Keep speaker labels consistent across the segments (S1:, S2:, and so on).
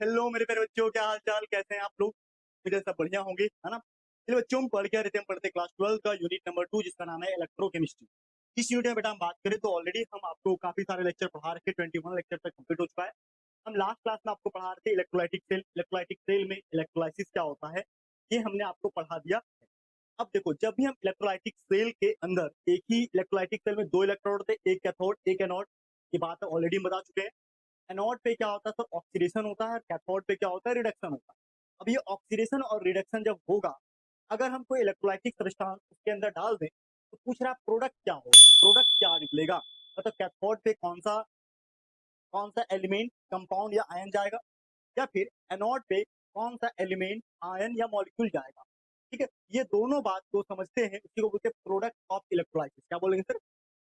S1: Hello मेरे प्यारे बच्चों, क्या हाल चाल, कैसे हैं आप लोग। मुझे सब बढ़िया होंगे, है ना। चलिए बच्चों, हम पढ़ के रहते हैं, पढ़ते क्लास 12 का यूनिट नंबर 2, जिसका नाम है इलेक्ट्रोकेमिस्ट्री। इस यूनिट में बेटा हम बात करें तो ऑलरेडी हम आपको काफी सारे लेक्चर पढ़ा रखे, 21 लेक्चर तक कंप्लीट हो चुका है। हम लास्ट क्लास में आपको पढ़ा रहे थे इलेक्ट्रोलाइटिक सेल में इलेक्ट्रोलाइसिस क्या होता है, ये हमने आपको पढ़ा दिया। अब देखो, जब भी हम इलेक्ट्रोलाइटिक सेल के अंदर एक ही इलेक्ट्रोलाइटिक सेल में दो इलेक्ट्रोड थे, एक कैथोड एक एनोड, ये बात ऑलरेडी हम बता चुके हैं। एनोड पे क्या होता है सर, ऑक्सीडेशन होता है, कैथोड पे क्या होता है, रिडक्शन होता है। अब ये ऑक्सीडेशन और रिडक्शन जब होगा, अगर हम कोई इलेक्ट्रोलाइटिक सब्सटेंस उसके अंदर डाल दें तो पूछ रहा है प्रोडक्ट क्या होगा, प्रोडक्ट क्या निकलेगा। मतलब कैथोड पे कौन सा एलिमेंट, कंपाउंड या आयन जाएगा, या फिर एनोड पे कौन सा एलिमेंट, आयन या मॉलिक्यूल जाएगा। ठीक है, ये दोनों बात को समझते हैं, उसी को बोलते हैं प्रोडक्ट ऑफ इलेक्ट्रोलाइसिस। क्या बोलेंगे सर,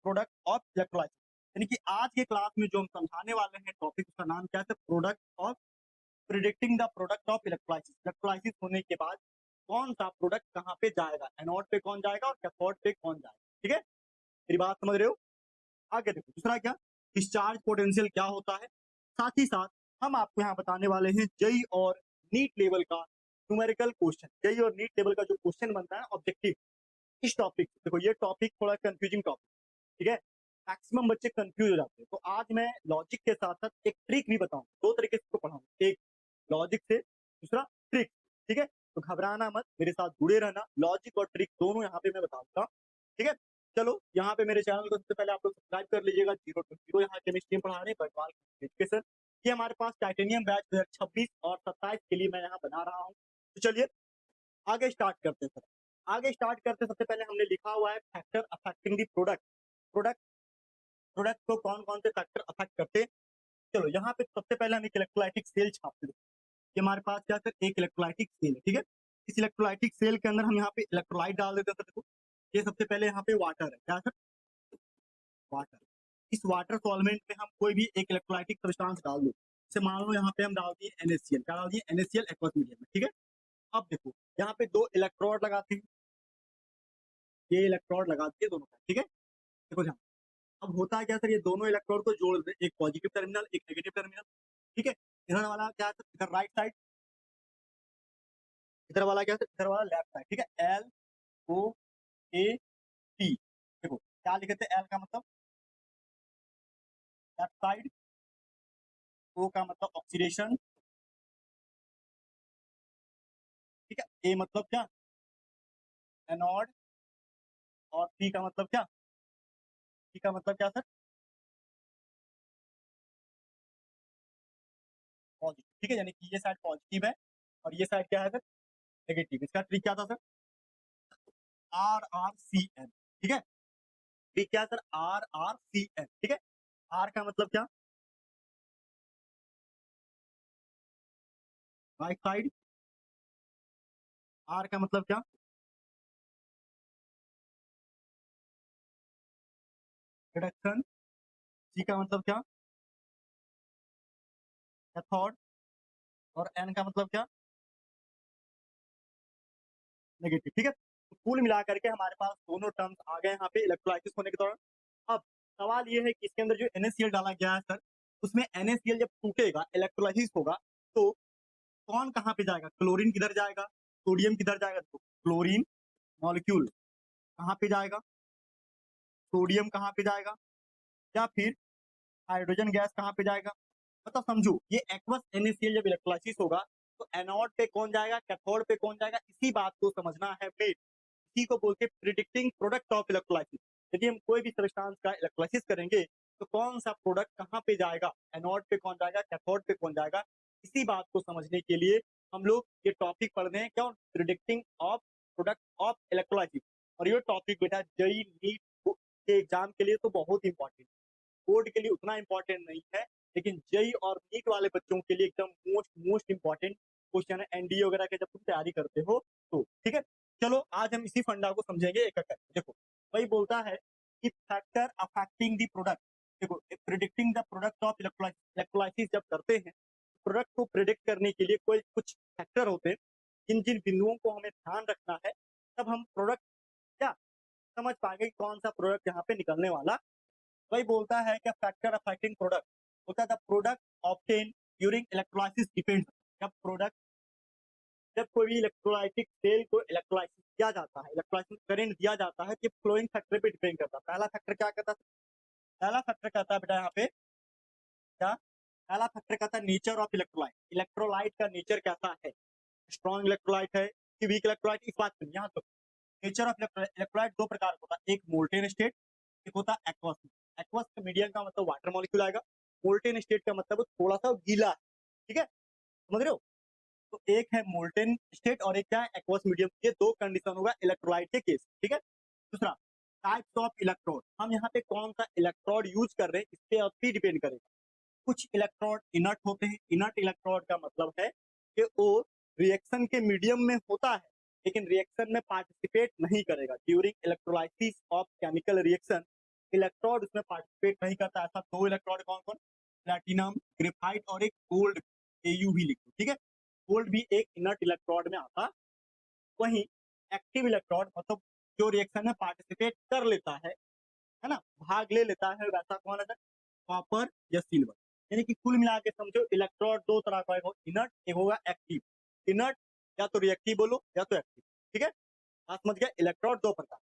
S1: प्रोडक्ट ऑफ इलेक्ट्रोलाइसिस। यानी कि आज के क्लास में जो हम समझाने वाले हैं टॉपिक, उसका नाम क्या है, product of predicting the product of electrolysis. Electrolysis होने के बाद कौन सा प्रोडक्ट कहाँ पे जाएगा, एनोड पे कौन जाएगा और कैथोड पे कौन जाएगा। ठीक है, मेरी बात समझ रहे हो। आगे देखो, दूसरा क्या, डिस्चार्ज पोटेंशियल क्या होता है। साथ ही साथ हम आपको यहाँ बताने वाले हैं जेई और नीट लेवल का न्यूमेरिकल क्वेश्चन। जेई और नीट लेवल का जो क्वेश्चन बनता है ऑब्जेक्टिव इस टॉपिक। देखो ये टॉपिक थोड़ा कंफ्यूजिंग टॉपिक, ठीक है, मैक्सिमम बच्चे कंफ्यूज हो जाते हैं। तो आज मैं लॉजिक के साथ साथ एक ट्रिक भी बताऊं, दो तरीके से इसको पढ़ाऊंगा, एक लॉजिक से, दूसरा ट्रिक। ठीक है, तो घबराना मत, मेरे साथ जुड़े रहना, लॉजिक और ट्रिक दोनों यहाँ पे मैं बताऊंगा। ठीक है, चलो यहाँ पे मेरे चैनल को सबसे पहले आप लोग सब्सक्राइब कर लीजिएगा। 0 to 0 यहाँ केमिस्ट्री में पढ़ा रहे हैं, बटवाल एजुकेशन। ये हमारे पास टाइटेनियम बैच 2026 और 27 के लिए मैं यहाँ बना रहा हूँ। तो चलिए आगे स्टार्ट करते हैं सर। आगे स्टार्ट करते सबसे पहले हमने लिखा हुआ है factor affecting the product. Product product को कौन कौन से फैक्टर अफेक्ट करते हैं। चलो यहाँ पे सबसे पहले हम एक इलेक्ट्रोलाइटिक सेल छापते हैं। ये हमारे पास क्या सर, एक इलेक्ट्रोलाइटिक सेल है। ठीक है, इस इलेक्ट्रोलाइटिक सेल के अंदर हम यहाँ पे इलेक्ट्रोलाइट डाल देते हैं सर। देखो ये सबसे पहले यहाँ पे वाटर है, क्या सर, वाटर। इस वाटर सॉल्वेंट में हम कोई भी एक इलेक्ट्रोलाइटिक सब्सटेंस डाल दो, जैसे मान लो यहाँ पे हम डाल दिए NaCl, क्या डाल दिए, NaCl एक्वस मीडियम में। ठीक है, अब देखो यहाँ पे दो इलेक्ट्रोड लगाते हैं, ये इलेक्ट्रोड लगा दिए दोनों का। ठीक है, देखो ध्यान, अब होता है क्या सर, ये दोनों इलेक्ट्रोड को जोड़ दे, एक पॉजिटिव टर्मिनल एक नेगेटिव टर्मिनल। ठीक है, इधर वाला क्या है, इधर राइट साइड, इधर वाला क्या है, इधर वाला लेफ्ट साइड। ठीक है, LOAT। देखो क्या लिखे थे, एल का मतलब लेफ्ट साइड, ओ का मतलब ऑक्सीडेशन, ठीक है, ए मतलब क्या, एनोड, और सी का मतलब क्या, सी का मतलब क्या सर, पॉजिटिव। ठीक है, यानी कि ये साइड पॉजिटिव है और ये साइड क्या है सर, नेगेटिव। इसका ट्रिक क्या था सर, RRCN। ठीक है, ट्रिक क्या है सर, RRCN। ठीक है, आर का मतलब क्या, राइट साइड, आर का मतलब क्या, रिडक्शन, सी का मतलब क्या, कैथोड, और एन का मतलब क्या, नेगेटिव। ठीक है, तो कुल मिलाकर के हमारे पास दोनों टर्म्स आ गए यहाँ पे इलेक्ट्रोलाइसिस होने के दौरान। अब सवाल ये है कि इसके अंदर जो NaCl डाला गया है सर, उसमें NaCl जब टूटेगा, इलेक्ट्रोलाइसिस होगा, तो कौन कहाँ पे जाएगा, क्लोरीन किधर जाएगा, सोडियम किधर जाएगा। तो क्लोरीन मॉलिक्यूल कहाँ पे जाएगा, सोडियम कहाँ पे जाएगा, या फिर हाइड्रोजन गैस कहाँ पे जाएगा। मतलब समझो, ये एक्वस NaCl जब इलेक्ट्रोलाइसिस होगा तो एनोड पे कौन जाएगा, कैथोड पे कौन जाएगा, इसी बात को समझना है मेन। इसी को बोलते हैं प्रिडिक्टिंग प्रोडक्ट ऑफ इलेक्ट्रोलाइसिस। यदि हम कोई भी सब्सटेंस का इलेक्ट्रोलाइसिस करेंगे तो कौन सा प्रोडक्ट कहाँ पे जाएगा, एनोड पे कौन जाएगा, कैथोड पे कौन जाएगा, इसी बात को समझने के लिए हम लोग ये टॉपिक पढ़ रहे हैं, क्या, predicting of product of electrolysis. और ये टॉपिक बेटा जेईई नीट के एग्जाम के लिए तो बहुत इंपॉर्टेंट, बोर्ड के लिए उतना इंपॉर्टेंट नहीं है, लेकिन जेई और नीट वाले बच्चों के लिए एकदम मोस्ट मोस्ट इंपॉर्टेंट क्वेश्चन है, NDA वगैरह के जब तुम तैयारी करते हो तो। ठीक है, चलो आज हम इसी फंडा को समझेंगे एक एक। देखो वही बोलता है कि फैक्टर अफेक्टिंग द प्रोडक्ट। देखो predicting the product of electrolysis जब करते हैं, प्रोडक्ट को प्रिडिक्ट करने के लिए कोई कुछ फैक्टर होते हैं, जिन जिन बिंदुओं को हमें ध्यान रखना है, तब हम प्रोडक्ट क्या समझ पाएंगे कौन सा प्रोडक्ट यहाँ पे निकलने वाला। वही बोलता है कि फैक्टर अफेक्टिंग प्रोडक्ट होता है the product obtain during electrolysis depends, जब कोई भी इलेक्ट्रोलाइटिक सेल को इलेक्ट्रोलाइसिस किया जाता है, इलेक्ट्रोलाइसिस करंट दिया जाता है, तो फ्लोइंग फैक्टर पे डिपेंड करता है। पहला फैक्टर क्या कहता है? पहला फैक्टर कहता है बेटा यहाँ पे क्या? पहला फैक्टर कहता है नेचर ऑफ इलेक्ट्रोलाइट, इलेक्ट्रोलाइट का नेचर कैसा है, स्ट्रॉन्ग इलेक्ट्रोलाइट है कि वीक इलेक्ट्रोलाइट, इस बात पर यहाँ तो नेचर ऑफ इलेक्ट्रोलाइट दो प्रकार का होता है, एक मोल्टेन स्टेट, एक होता है एक्वस। एक्वस मीडियम का मतलब वाटर मॉलिक्यूल आएगा, मोल्टेन स्टेट का मतलब थोड़ा सा गीला है, ठीक है, समझ रहे हो? तो एक है मोल्टेन स्टेट और एक क्या है एक्वस मीडियम, ये दो कंडीशन होगा इलेक्ट्रोलाइट के केस, ठीक है। दूसरा टाइप्स ऑफ इलेक्ट्रोड, हम यहाँ पे कौन सा इलेक्ट्रोड यूज कर रहे हैं इस पे भी डिपेंड करेगा। कुछ इलेक्ट्रोड इनर्ट होते हैं, इनर्ट इलेक्ट्रोड का मतलब है कि वो रिएक्शन के मीडियम में होता है लेकिन रिएक्शन में पार्टिसिपेट नहीं करेगा। During electrolysis of chemical reaction electrode उसमें पार्टिसिपेट नहीं करता। ऐसा दो इलेक्ट्रोड कौन कौन? प्लैटिनम, ग्रेफाइट और एक गोल्ड, AU भी लिखो, ठीक है। गोल्ड भी एक इनर्ट इलेक्ट्रोड में आता। वहीं एक्टिव इलेक्ट्रोड मतलब जो रिएक्शन में पार्टिसिपेट कर लेता है ना, भाग ले लेता है, वैसा कौन है? कॉपर या सिल्वर। यानी कि कुल मिला के समझो इलेक्ट्रोड दो तरह का, एक इनर्ट एक होगा एक्टिव। इनर्ट या तो रिएक्टिव बोलो या तो एक्टिव, ठीक है। आप समझ गए इलेक्ट्रोड दो प्रकार।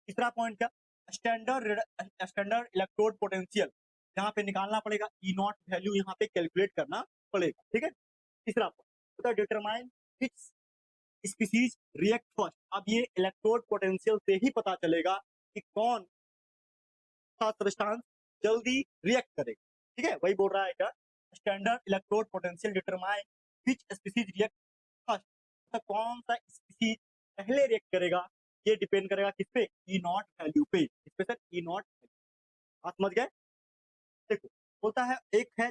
S1: तीसरा पॉइंट क्या? स्टैंडर्ड इलेक्ट्रोड पोटेंशियल, यहाँ पे निकालना पड़ेगा, E0 वैल्यू यहाँ पे कैलकुलेट करना पड़ेगा, ठीक है। तीसरा point determine which species react first. अब ये इलेक्ट्रोड पोटेंशियल से ही पता चलेगा कि कौन सा सब्सटेंस जल्दी रिएक्ट करेगा, ठीक है। वही बोल रहा है क्या? Standard electrode potential determine which species react first, तो कौन सा स्पीसीज पहले रिएक्ट करेगा, ये डिपेंड करेगा किस पे? E0 वैल्यू पे। इस पे सर E0 आप समझ गए? देखो होता है, एक है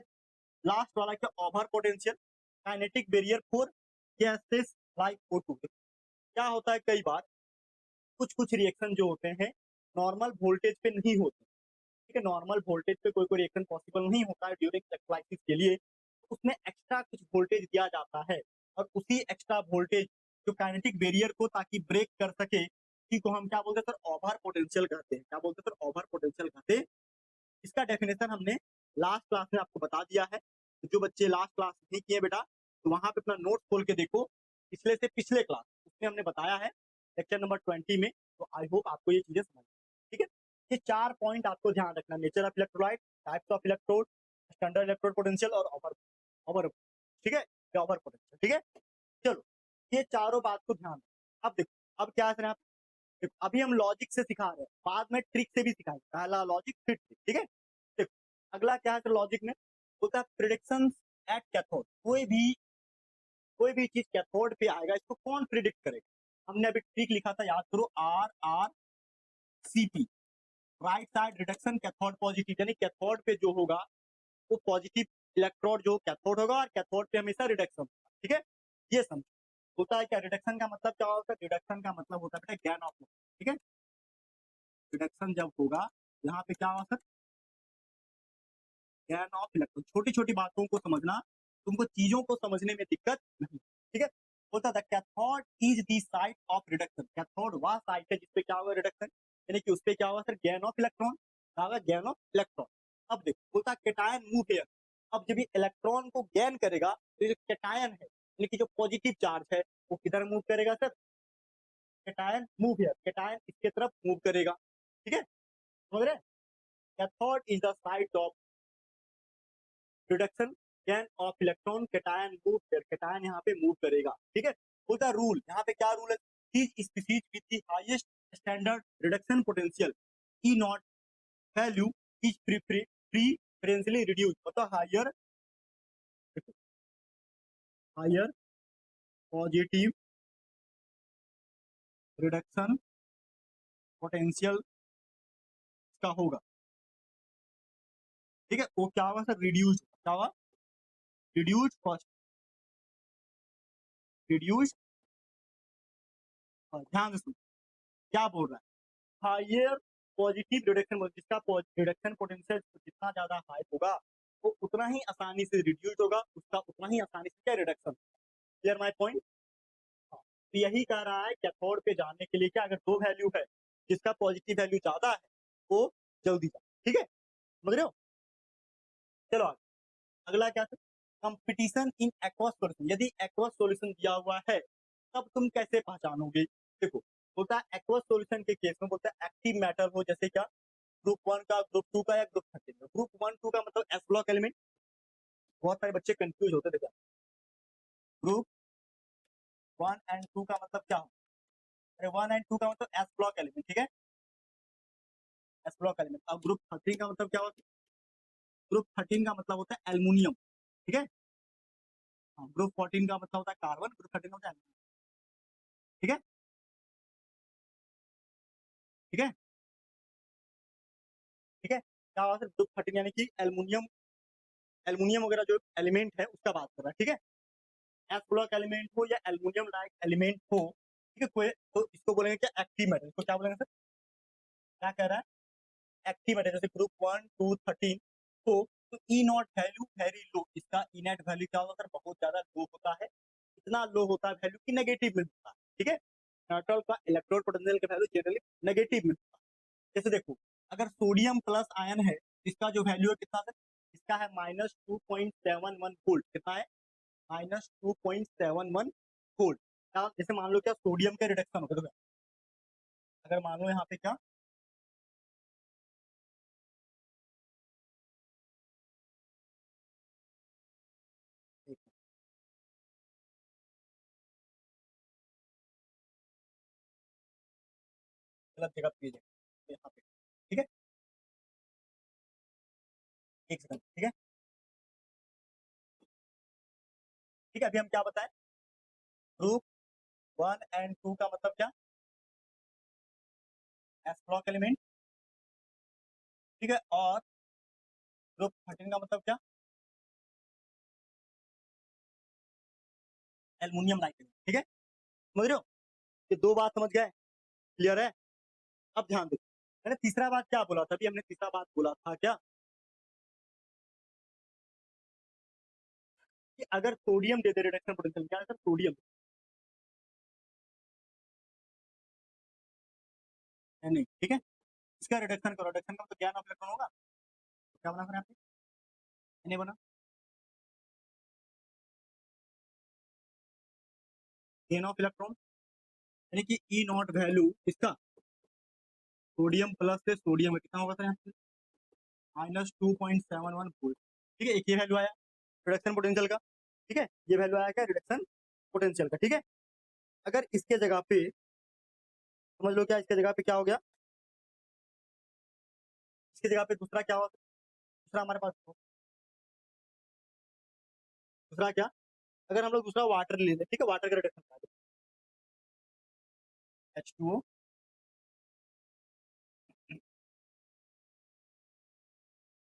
S1: लास्ट वाला क्या, over potential kinetic barrier for gases like O2। क्या होता है, कई बार कुछ कुछ रिएक्शन जो होते हैं नॉर्मल वोल्टेज पे नहीं होते, ठीक है। नॉर्मल वोल्टेज पे कोई कोई रिएक्शन पॉसिबल नहीं होता है ड्यूरिंग इलेक्ट्रोलाइसिस के लिए, उसमें एक्स्ट्रा कुछ वोल्टेज दिया जाता है और उसी एक्स्ट्रा वोल्टेज जो काइनेटिक बैरियर को ताकि ब्रेक कर सके, इसी को हम क्या बोलते हैं सर? ओवर पोटेंशियल कहते हैं। क्या बोलते हैं सर? ओवर पोटेंशियल कहते हैं। इसका डेफिनेशन हमने लास्ट क्लास में आपको बता दिया है। तो जो बच्चे लास्ट क्लास नहीं किए बेटा, तो वहां पे अपना नोट खोल के देखो, पिछले से पिछले क्लास उसमें हमने बताया है लेक्चर नंबर 20 में। तो आई होप आपको ये चीजें समझ, ठीक है। ये 4 पॉइंट आपको ध्यान रखना, nature of electrolyte, types of electrode, standard electrode potential और ओवर ओवर, ठीक है, ओवर पोटेंशियल, ठीक है। चलो ये चारों बात को ध्यान, अब देखो अब क्या है आप, अभी हम लॉजिक से सिखा रहे हैं, बाद में ट्रिक से भी सिखाएंगे। पहला लॉजिक फिर ट्रिक, ठीक है। देखो अगला क्या है लॉजिक में, बोलता है प्रिडिक्शन एट कैथोड। कोई भी चीज कैथोड पे आएगा, इसको कौन प्रिडिक्ट करेगा? हमने अभी ट्रिक लिखा था, याद करो, RRCP, right side reduction cathode positive, यानी कैथोड पे जो होगा वो पॉजिटिव इलेक्ट्रोड जो कैथोड होगा और कैथोड पे हमेशा रिडक्शन, ठीक है। ये समझो होता है क्या, रिडक्शन का मतलब क्या होता है? रिडक्शन का मतलब होता है गेन ऑफ, ठीक है। रिडक्शन जब होगा यहाँ पे क्या होगा सर? Gain of electron. छोटी छोटी बातों को समझना, तुमको चीजों को समझने में दिक्कत नहीं, ठीक है। होता था cathode is the site of reduction, cathode वह साइट है जिसपे क्या होगा? रिडक्शन, यानी कि उसपे क्या होगा sir? Gain of electron, gain of electron. अब देखो बोलता कैटायन मूव हियर, अब जब ये इलेक्ट्रॉन को गेन करेगा तो जो कैटायन है यानी कि जो पॉजिटिव चार्ज है वो किधर मूव करेगा sir? Cation move here, cation इसके तरफ मूव करेगा, ठीक है, समझ रहे? Cathode is the site of reduction, gain of electron, cation move here, cation यहाँ पे मूव करेगा, ठीक है। बोलता रूल, यहाँ पे क्या रूल है? Each species with the highest standard reduction potential E0 value is preferentially reduce, मतलब higher higher positive reduction potential का होगा, ठीक है। वो क्या होगा सर? रिड्यूस, क्या होगा? रिड्यूस फर्स्ट, रिड्यूस, ध्यान से सुनो क्या बोल रहा है। हायर पॉजिटिव रिडक्शन, जिसका रिडक्शन पोटेंशियल जितना ज्यादा हाई होगा वो उतना ही आसानी से रिड्यूस होगा, उसका उतना ही आसानी से क्या रिडक्शन। Clear my point? तो यही कह रहा है कैथोड पे जाने के लिए क्या, अगर दो वैल्यू है जिसका पॉजिटिव वैल्यू ज्यादा है वो जल्दी जाए, ठीक है, समझ रहे हो? चलो आगे, अगला क्या है? कंपटीशन इन एक्वस सॉल्यूशन, यदि एक्वस सॉल्यूशन दिया हुआ है तब तुम कैसे पहचानोगे? देखो, होता है एक्वस सॉल्यूशन के केस में बोलता है एक्टिव मैटर हो, जैसे क्या ग्रुप 1 का, ग्रुप 2 का या ग्रुप 13 का। ग्रुप 1 2 का मतलब एस ब्लॉक एलिमेंट, बहुत सारे बच्चे कंफ्यूज होते हैं। देखो, ग्रुप 1 एंड 2 का मतलब क्या होता है? 1 एंड 2 का मतलब एस ब्लॉक एलिमेंट, ठीक है, एस ब्लॉक एलिमेंट। अब ग्रुप 13 का मतलब क्या होता है? ग्रुप 13 का मतलब होता है एल्युमिनियम, ठीक है। हाँ, ग्रुप 14 का मतलब होता है कार्बन, ग्रुप 13 का होता है एल्युमिनियम, ठीक है, ठीक है, ठीक है। क्या होता है ग्रुप 13 यानी कि एल्युमिनियम, एल्युमिनियम वगैरह जो एलिमेंट है उसका बात कर रहा है, ठीक है। एस ब्लॉक एलिमेंट हो या एल्युमिनियम लाइक एलिमेंट हो, ठीक है, कोई तो इसको बोलेंगे क्या? Active metal. इसको क्या बोलेंगे सर? क्या कह रहा है? Active metal. जैसे ग्रुप 1 2 13 हो तो ई नॉट वैल्यू वेरी लो, इसका ई नेट वैल्यू क्या होता है? बहुत ज्यादा लो होता है। इतना लो होता है वैल्यू की नेगेटिव मिलता है, ठीक है। मेटल का इलेक्ट्रोड पोटेंशियल का वैल्यू जनरली नेगेटिव मिलता है। जैसे देखो, अगर सोडियम प्लस आयन है, इसका जो वैल्यू है कितना है? इसका है -2.71 वोल्ट। कितना है? -2.71 वोल्ट। जैसे मान लो क्या सोडियम का रिडक्शन होगा, तो अगर मान लो यहाँ पे क्या, गलत जगह पे यहाँ पे, ठीक है, एक सेकंड, ठीक है, ठीक है। अभी हम क्या बताएं? ग्रुप 1 एंड 2 का मतलब क्या? एस ब्लॉक एलिमेंट, ठीक है। और ग्रुप 13 का मतलब क्या? एल्युमिनियम नाइट्रेट, ठीक है। समझ रहे हो? ये दो बात समझ गए? क्लियर है? अब ध्यान दो, मैंने तीसरा बात क्या बोला था? अभी हमने तीसरा बात बोला था क्या, कि अगर सोडियम दे दे रिडक्शन पोटेंशियल, क्या है सर? सोडियम, नहीं, ठीक है, इसका रिडक्शन करो। रिडक्शन का तो ज्ञान ऑफ इलेक्ट्रॉन होगा, तो क्या बना फिर यहाँ पे? नहीं बना, गेन ऑफ इलेक्ट्रॉन, यानी कि ई नॉट वैल्यू इसका सोडियम प्लस से सोडियम कितना होगा सर? यहाँ पे -2.71 वोल्ट, ठीक है। एक ये वैल्यू आया रिडक्शन पोटेंशियल का, ठीक है। ये वैल्यू आया क्या? रिडक्शन पोटेंशियल का, ठीक है। अगर इसके जगह पे समझ लो क्या, इसके जगह पे क्या हो गया? इसकी जगह पे दूसरा क्या हो? दूसरा हमारे पास दूसरा क्या? अगर हम लोग दूसरा वाटर ले लें, ठीक है, वाटर का reduction H2O,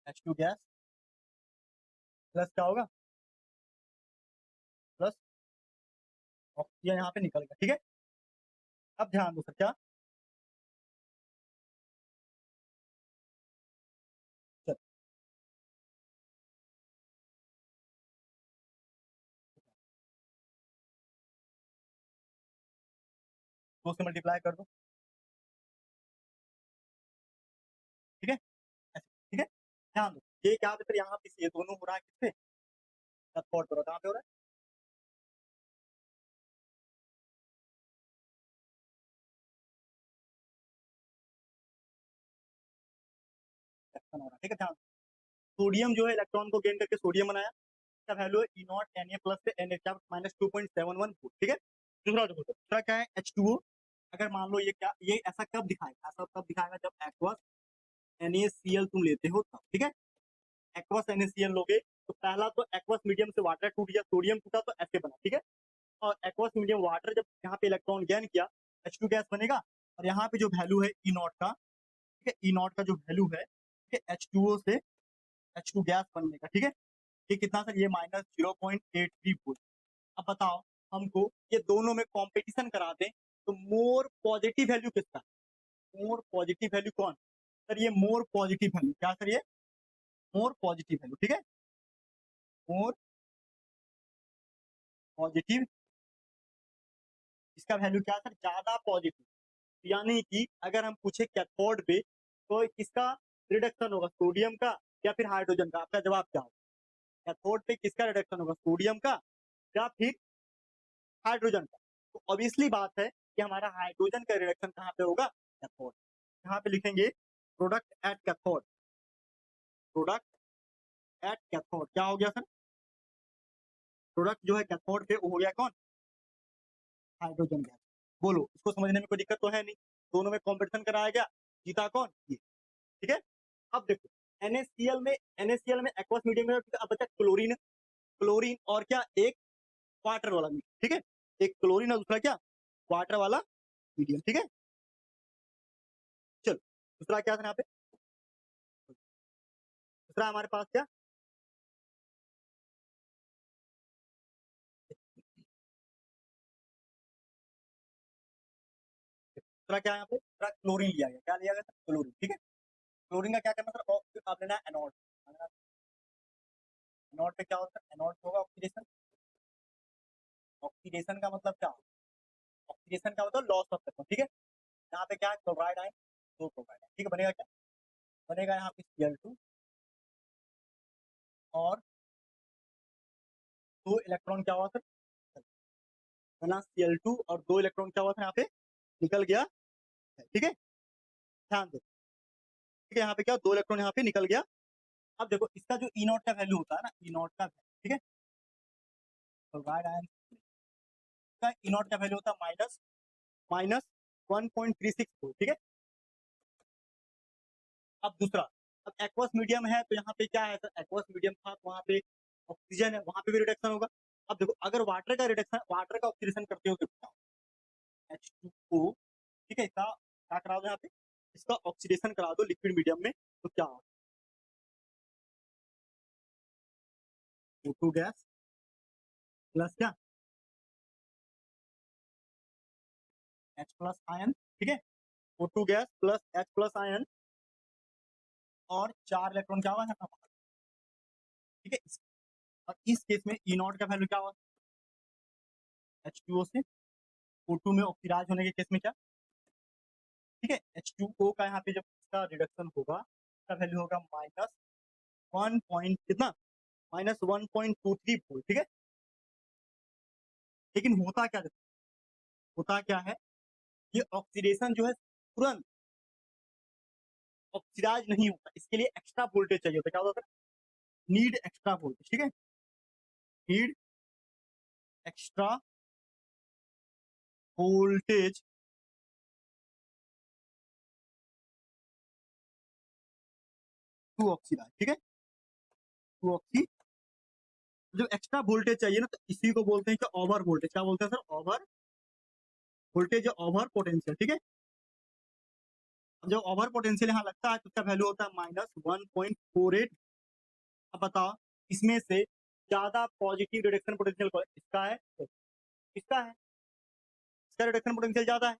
S1: H2 gas plus क्या होगा? प्लस ऑक्सीजन यहाँ पे निकल गया, ठीक है। अब ध्यान दो सर, क्या? चल, 2 से मल्टीप्लाई कर दो, ठीक है, ऐसे, ठीक है। ध्यान दो, ये क्या होता है? यहाँ पे ये दोनों हो रहा है किससे? कैथोड पर, कहाँ पे हो रहा है? एक्शन हो रहा है, ठीक है। ध्यान, सोडियम जो है इलेक्ट्रॉन को गेन करके सोडियम बनाया, इसका वैल्यू है ई नॉट एन ए प्लस से एन ए क्या -2.71 वोल्ट, ठीक है। दूसरा देखो, दूसरा क्या है? H2O। अगर मान लो ये क्या, ये ऐसा कब दिखाएगा? ऐसा कब दिखाएगा? जब एक्वस NaCl तुम लेते हो तब, ठीक है। एक्वस NaCl लोगे तो पहला तो एक्वस मीडियम से वाटर टूट गया, सोडियम टूटा तो ऐसे बना, ठीक है। और एक्वस मीडियम वाटर जब यहाँ पे इलेक्ट्रॉन गेन किया, H2 गैस बनेगा। और यहाँ पे जो वैल्यू है ई नॉट का, ठीक है, ई नॉट का जो वैल्यू है, ठीक है, H2O से H2 गैस बनने का, ठीक है। ये कितना सर? ये -0.83 वोल्ट। अब बताओ हमको, ये दोनों में कंपटीशन करा दें तो मोर पॉजिटिव वैल्यू किसका? मोर पॉजिटिव वैल्यू कौन? सर ये मोर पॉजिटिव वैल्यू क्या सर? ये मोर पॉजिटिव वैल्यू, ठीक है, मोर पॉजिटिव, इसका वैल्यू क्या सर? ज्यादा पॉजिटिव। यानी कि अगर हम पूछे कैथोड पे तो किसका रिडक्शन होगा? सोडियम का या फिर हाइड्रोजन का? आपका जवाब क्या होगा? कैथोड पे किसका रिडक्शन होगा, सोडियम का या फिर हाइड्रोजन का। तो ऑब्वियसली बात है कि हमारा हाइड्रोजन का रिडक्शन कहाँ पे होगा, कैथोड। यहाँ पे लिखेंगे product at cathode, product at cathode क्या हो गया सर, प्रोडक्ट जो है कैथोड पे वो हो गया कौन, हाइड्रोजन गैस। बोलो इसको समझने में कोई दिक्कत तो है नहीं, दोनों में कॉम्पिटिशन कराया गया, जीता कौन ये, ठीक है। अब देखो NaCl में, NaCl में एक्वस मीडियम में अब बचा क्लोरीन, क्लोरीन और क्या एक वाटर वाला मीडियम, ठीक है, एक क्लोरीन और दूसरा क्या वाटर वाला मीडियम, ठीक है। चलो दूसरा क्या था यहाँ पे, दूसरा हमारे पास क्या, दूसरा क्या है यहाँ पे, दूसरा क्लोरीन लिया गया, क्या लिया गया था, क्लोरीन, ठीक है। क्लोरीन का क्या करना सर, आप लेना एनोड, एनोड पे क्या होता है, एनोड होगा ऑक्सीडेशन, ऑक्सीडेशन का मतलब क्या, ऑक्सीडेशन का मतलब लॉस ऑफ इलेक्ट्रॉन, ठीक है। यहाँ पे क्या है, क्लोराइड आयन, दो क्लोराइड, ठीक है, बनेगा क्या, बनेगा यहाँ पे Cl2 और दो इलेक्ट्रॉन क्या हुआ सर, बना Cl2 और दो इलेक्ट्रॉन क्या हुआ था यहाँ पे निकल गया, ठीक है, ध्यान दो, ठीक है, यहाँ पे क्या दो इलेक्ट्रॉन यहाँ पे निकल गया। अब देखो इसका जो ई नॉट का वैल्यू होता है ना, ई नॉट का, ठीक है, क्लोराइड आयन का ई नॉट का वैल्यू होता है माइनस माइनस 1.36, ठीक है। अब दूसरा, अब एक्वस मीडियम है तो यहाँ पे क्या है सर, एक्वस मीडियम था तो वहाँ पे ऑक्सीजन है, वहाँ पे भी रिडक्शन होगा। अब देखो अगर वाटर का रिडक्शन, वाटर का ऑक्सीडेशन करते हो तो H2O, ठीक है, इसका क्या करा दो यहाँ पे, इसका ऑक्सीडेशन करा दो लिक्विड मीडियम में तो क्या होगा, O2 गैस प्लस क्या H प्लस आयन, ठीक है, O2 gas plus H plus ion और चार इलेक्ट्रॉन क्या हुआ है, ठीक है। और इस केस में ई नॉट का वैल्यू क्या हुआ, H2O से O2 में ऑक्सीडाइज होने के केस में क्या, ठीक है, H2O का यहाँ पे जब इसका रिडक्शन होगा इसका वैल्यू होगा माइनस 1 पॉइंट कितना, माइनस 1.23 वोल्ट, ठीक है। लेकिन होता क्या, होता क्या है, ये ऑक्सीडेशन जो है तुरंत ऑक्सीडाइज नहीं होता, इसके लिए एक्स्ट्रा वोल्टेज चाहिए होता है, क्या होता है, नीड एक्स्ट्रा वोल्टेज, ठीक है, need extra voltage to oxidise, ठीक है, टू ऑक्सी, जो एक्स्ट्रा वोल्टेज चाहिए ना तो इसी को बोलते हैं कि ओवर वोल्टेज, क्या बोलते हैं sir, over voltage, over potential, ठीक है। अब जब ओवर पोटेंशियल यहाँ लगता है तो उसका वैल्यू होता है माइनस 1.48। अब बताओ इसमें से ज्यादा पॉजिटिव रिडक्शन पोटेंशियल इसका है, इसका है, इसका रिडक्शन पोटेंशियल ज्यादा है,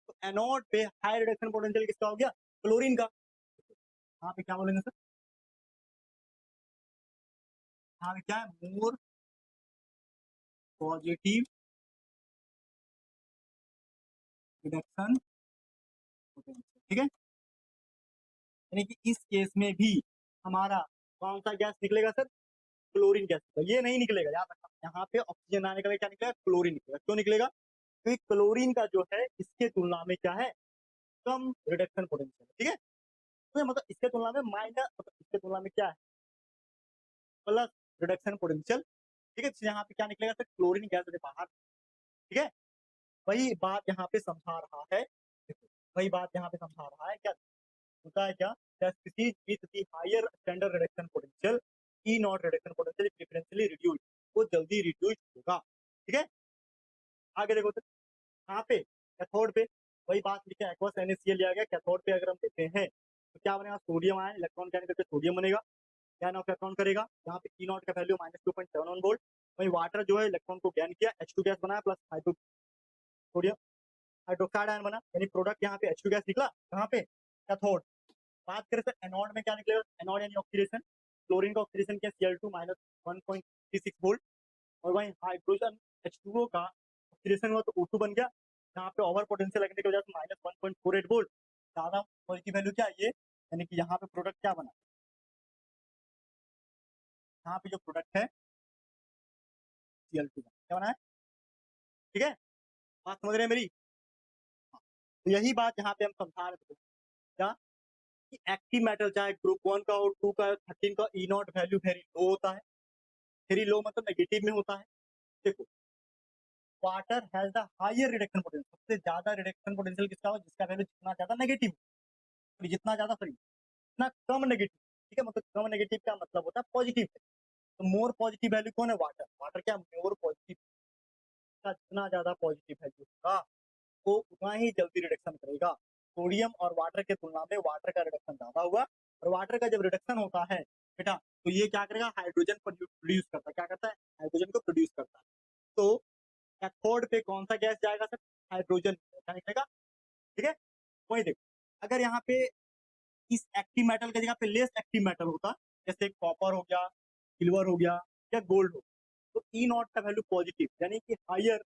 S1: तो एनोड पे हाई रिडक्शन पोटेंशियल किसका हो गया, क्लोरीन का। यहाँ पे क्या बोलेंगे सर, यहाँ पे क्या है, मोर पॉजिटिव रिडक्शन पोटेंशियल, ठीक है। यानी कि इस केस में भी हमारा कौन सा गैस निकलेगा सर, क्लोरीन गैस, ये नहीं निकलेगा, याद रखना, यहाँ पे ऑक्सीजन आने का क्या निकलेगा, क्लोरीन निकलेगा, क्यों निकलेगा, क्योंकि क्लोरीन का जो है इसके तुलना में क्या है, कम रिडक्शन पोटेंशियल, ठीक है। तो मतलब इसके तुलना में माइनस, मतलब इसके तुलना में क्या है, प्लस रिडक्शन पोटेंशियल, ठीक है। तो यहाँ पे क्या निकलेगा सर, क्लोरीन गैस से बाहर, ठीक है। वही बात यहाँ पे समझा रहा है, वही बात यहाँ पे समझा रहा है, क्या होता है, क्या species with the higher standard reduction potential, E not reduction potential preferentially reduce, वो जल्दी रिड्यूस होगा, ठीक है। आगे देखो सर, यहाँ पे कैथोड पे वही बात लिखे, एक्वस NaCl लिया गया, कैथोड पे अगर हम देते हैं तो क्या बनेगा, सोडियम आयन, इलेक्ट्रॉन क्या करके सोडियम बनेगा, क्या नॉट इलेक्ट्रॉन करेगा, यहाँ पे ई नॉट का वैल्यू माइनस 2.71 वोल्ट। वही वाटर जो है इलेक्ट्रॉन को गैन किया, H2 गैस बनाया plus hydro sodium hydroxide ion बना, यानी प्रोडक्ट यहाँ पे H2 गैस निकला, कहाँ पे कैथोड। बात करें सर एनोड में क्या निकलेगा, एनोड यानी ऑक्सीडेशन, क्लोरीन का ऑक्सीडेशन किया Cl2 माइनस 1.36 वोल्ट, और वहीं हाइड्रोजन H2O का ऑक्सीडेशन हुआ तो O2 बन गया, यहाँ पे ओवर पोटेंशियल लगने की वजह से माइनस 1.48 वोल्ट, ज्यादा पॉजिटिव वैल्यू क्या है ये, यानी कि यहाँ पे प्रोडक्ट क्या बना, यहाँ पे जो प्रोडक्ट है Cl2 क्या बना है, ठीक है, बात समझ रहे हैं मेरी। हाँ, तो यही बात यहाँ पे हम समझा रहे थे क्या, कि एक्टिव मेटल चाहे ग्रुप 1 का हो, 2 का, 13 का, ई नॉट वैल्यू वेरी लो होता है। वेरी लो मतलब नेगेटिव में होता है। देखो water has the higher reduction potential, सबसे ज्यादा रिडक्शन पोटेंशियल किसका हो, जिसका वैल्यू जितना ज्यादा नेगेटिव, जितना ज्यादा सॉरी जितना कम नेगेटिव, ठीक है, मतलब कम नेगेटिव का मतलब होता है पॉजिटिव। तो मोर पॉजिटिव वैल्यू कौन है, वाटर। वाटर क्या मोर पॉजिटिव, का जितना ज्यादा पॉजिटिव वैल्यू होगा वो उतना ही जल्दी रिडक्शन करेगा। सोडियम और वाटर के तुलना में वाटर का रिडक्शन ज्यादा हुआ, और वाटर का जब रिडक्शन होता है बेटा तो ये क्या करेगा, हाइड्रोजन प्रोड्यूस करता है। क्या करता है, हाइड्रोजन को प्रोड्यूस करता है। तो कैथोड पे कौन सा गैस जाएगा सर, हाइड्रोजन क्या निकलेगा, ठीक है। वही देखो अगर यहाँ पे इस एक्टिव मेटल की जगह पे लेस एक्टिव मेटल होता, जैसे कॉपर हो गया, सिल्वर हो गया या गोल्ड हो, तो ई नॉट का वैल्यू पॉजिटिव यानी कि हायर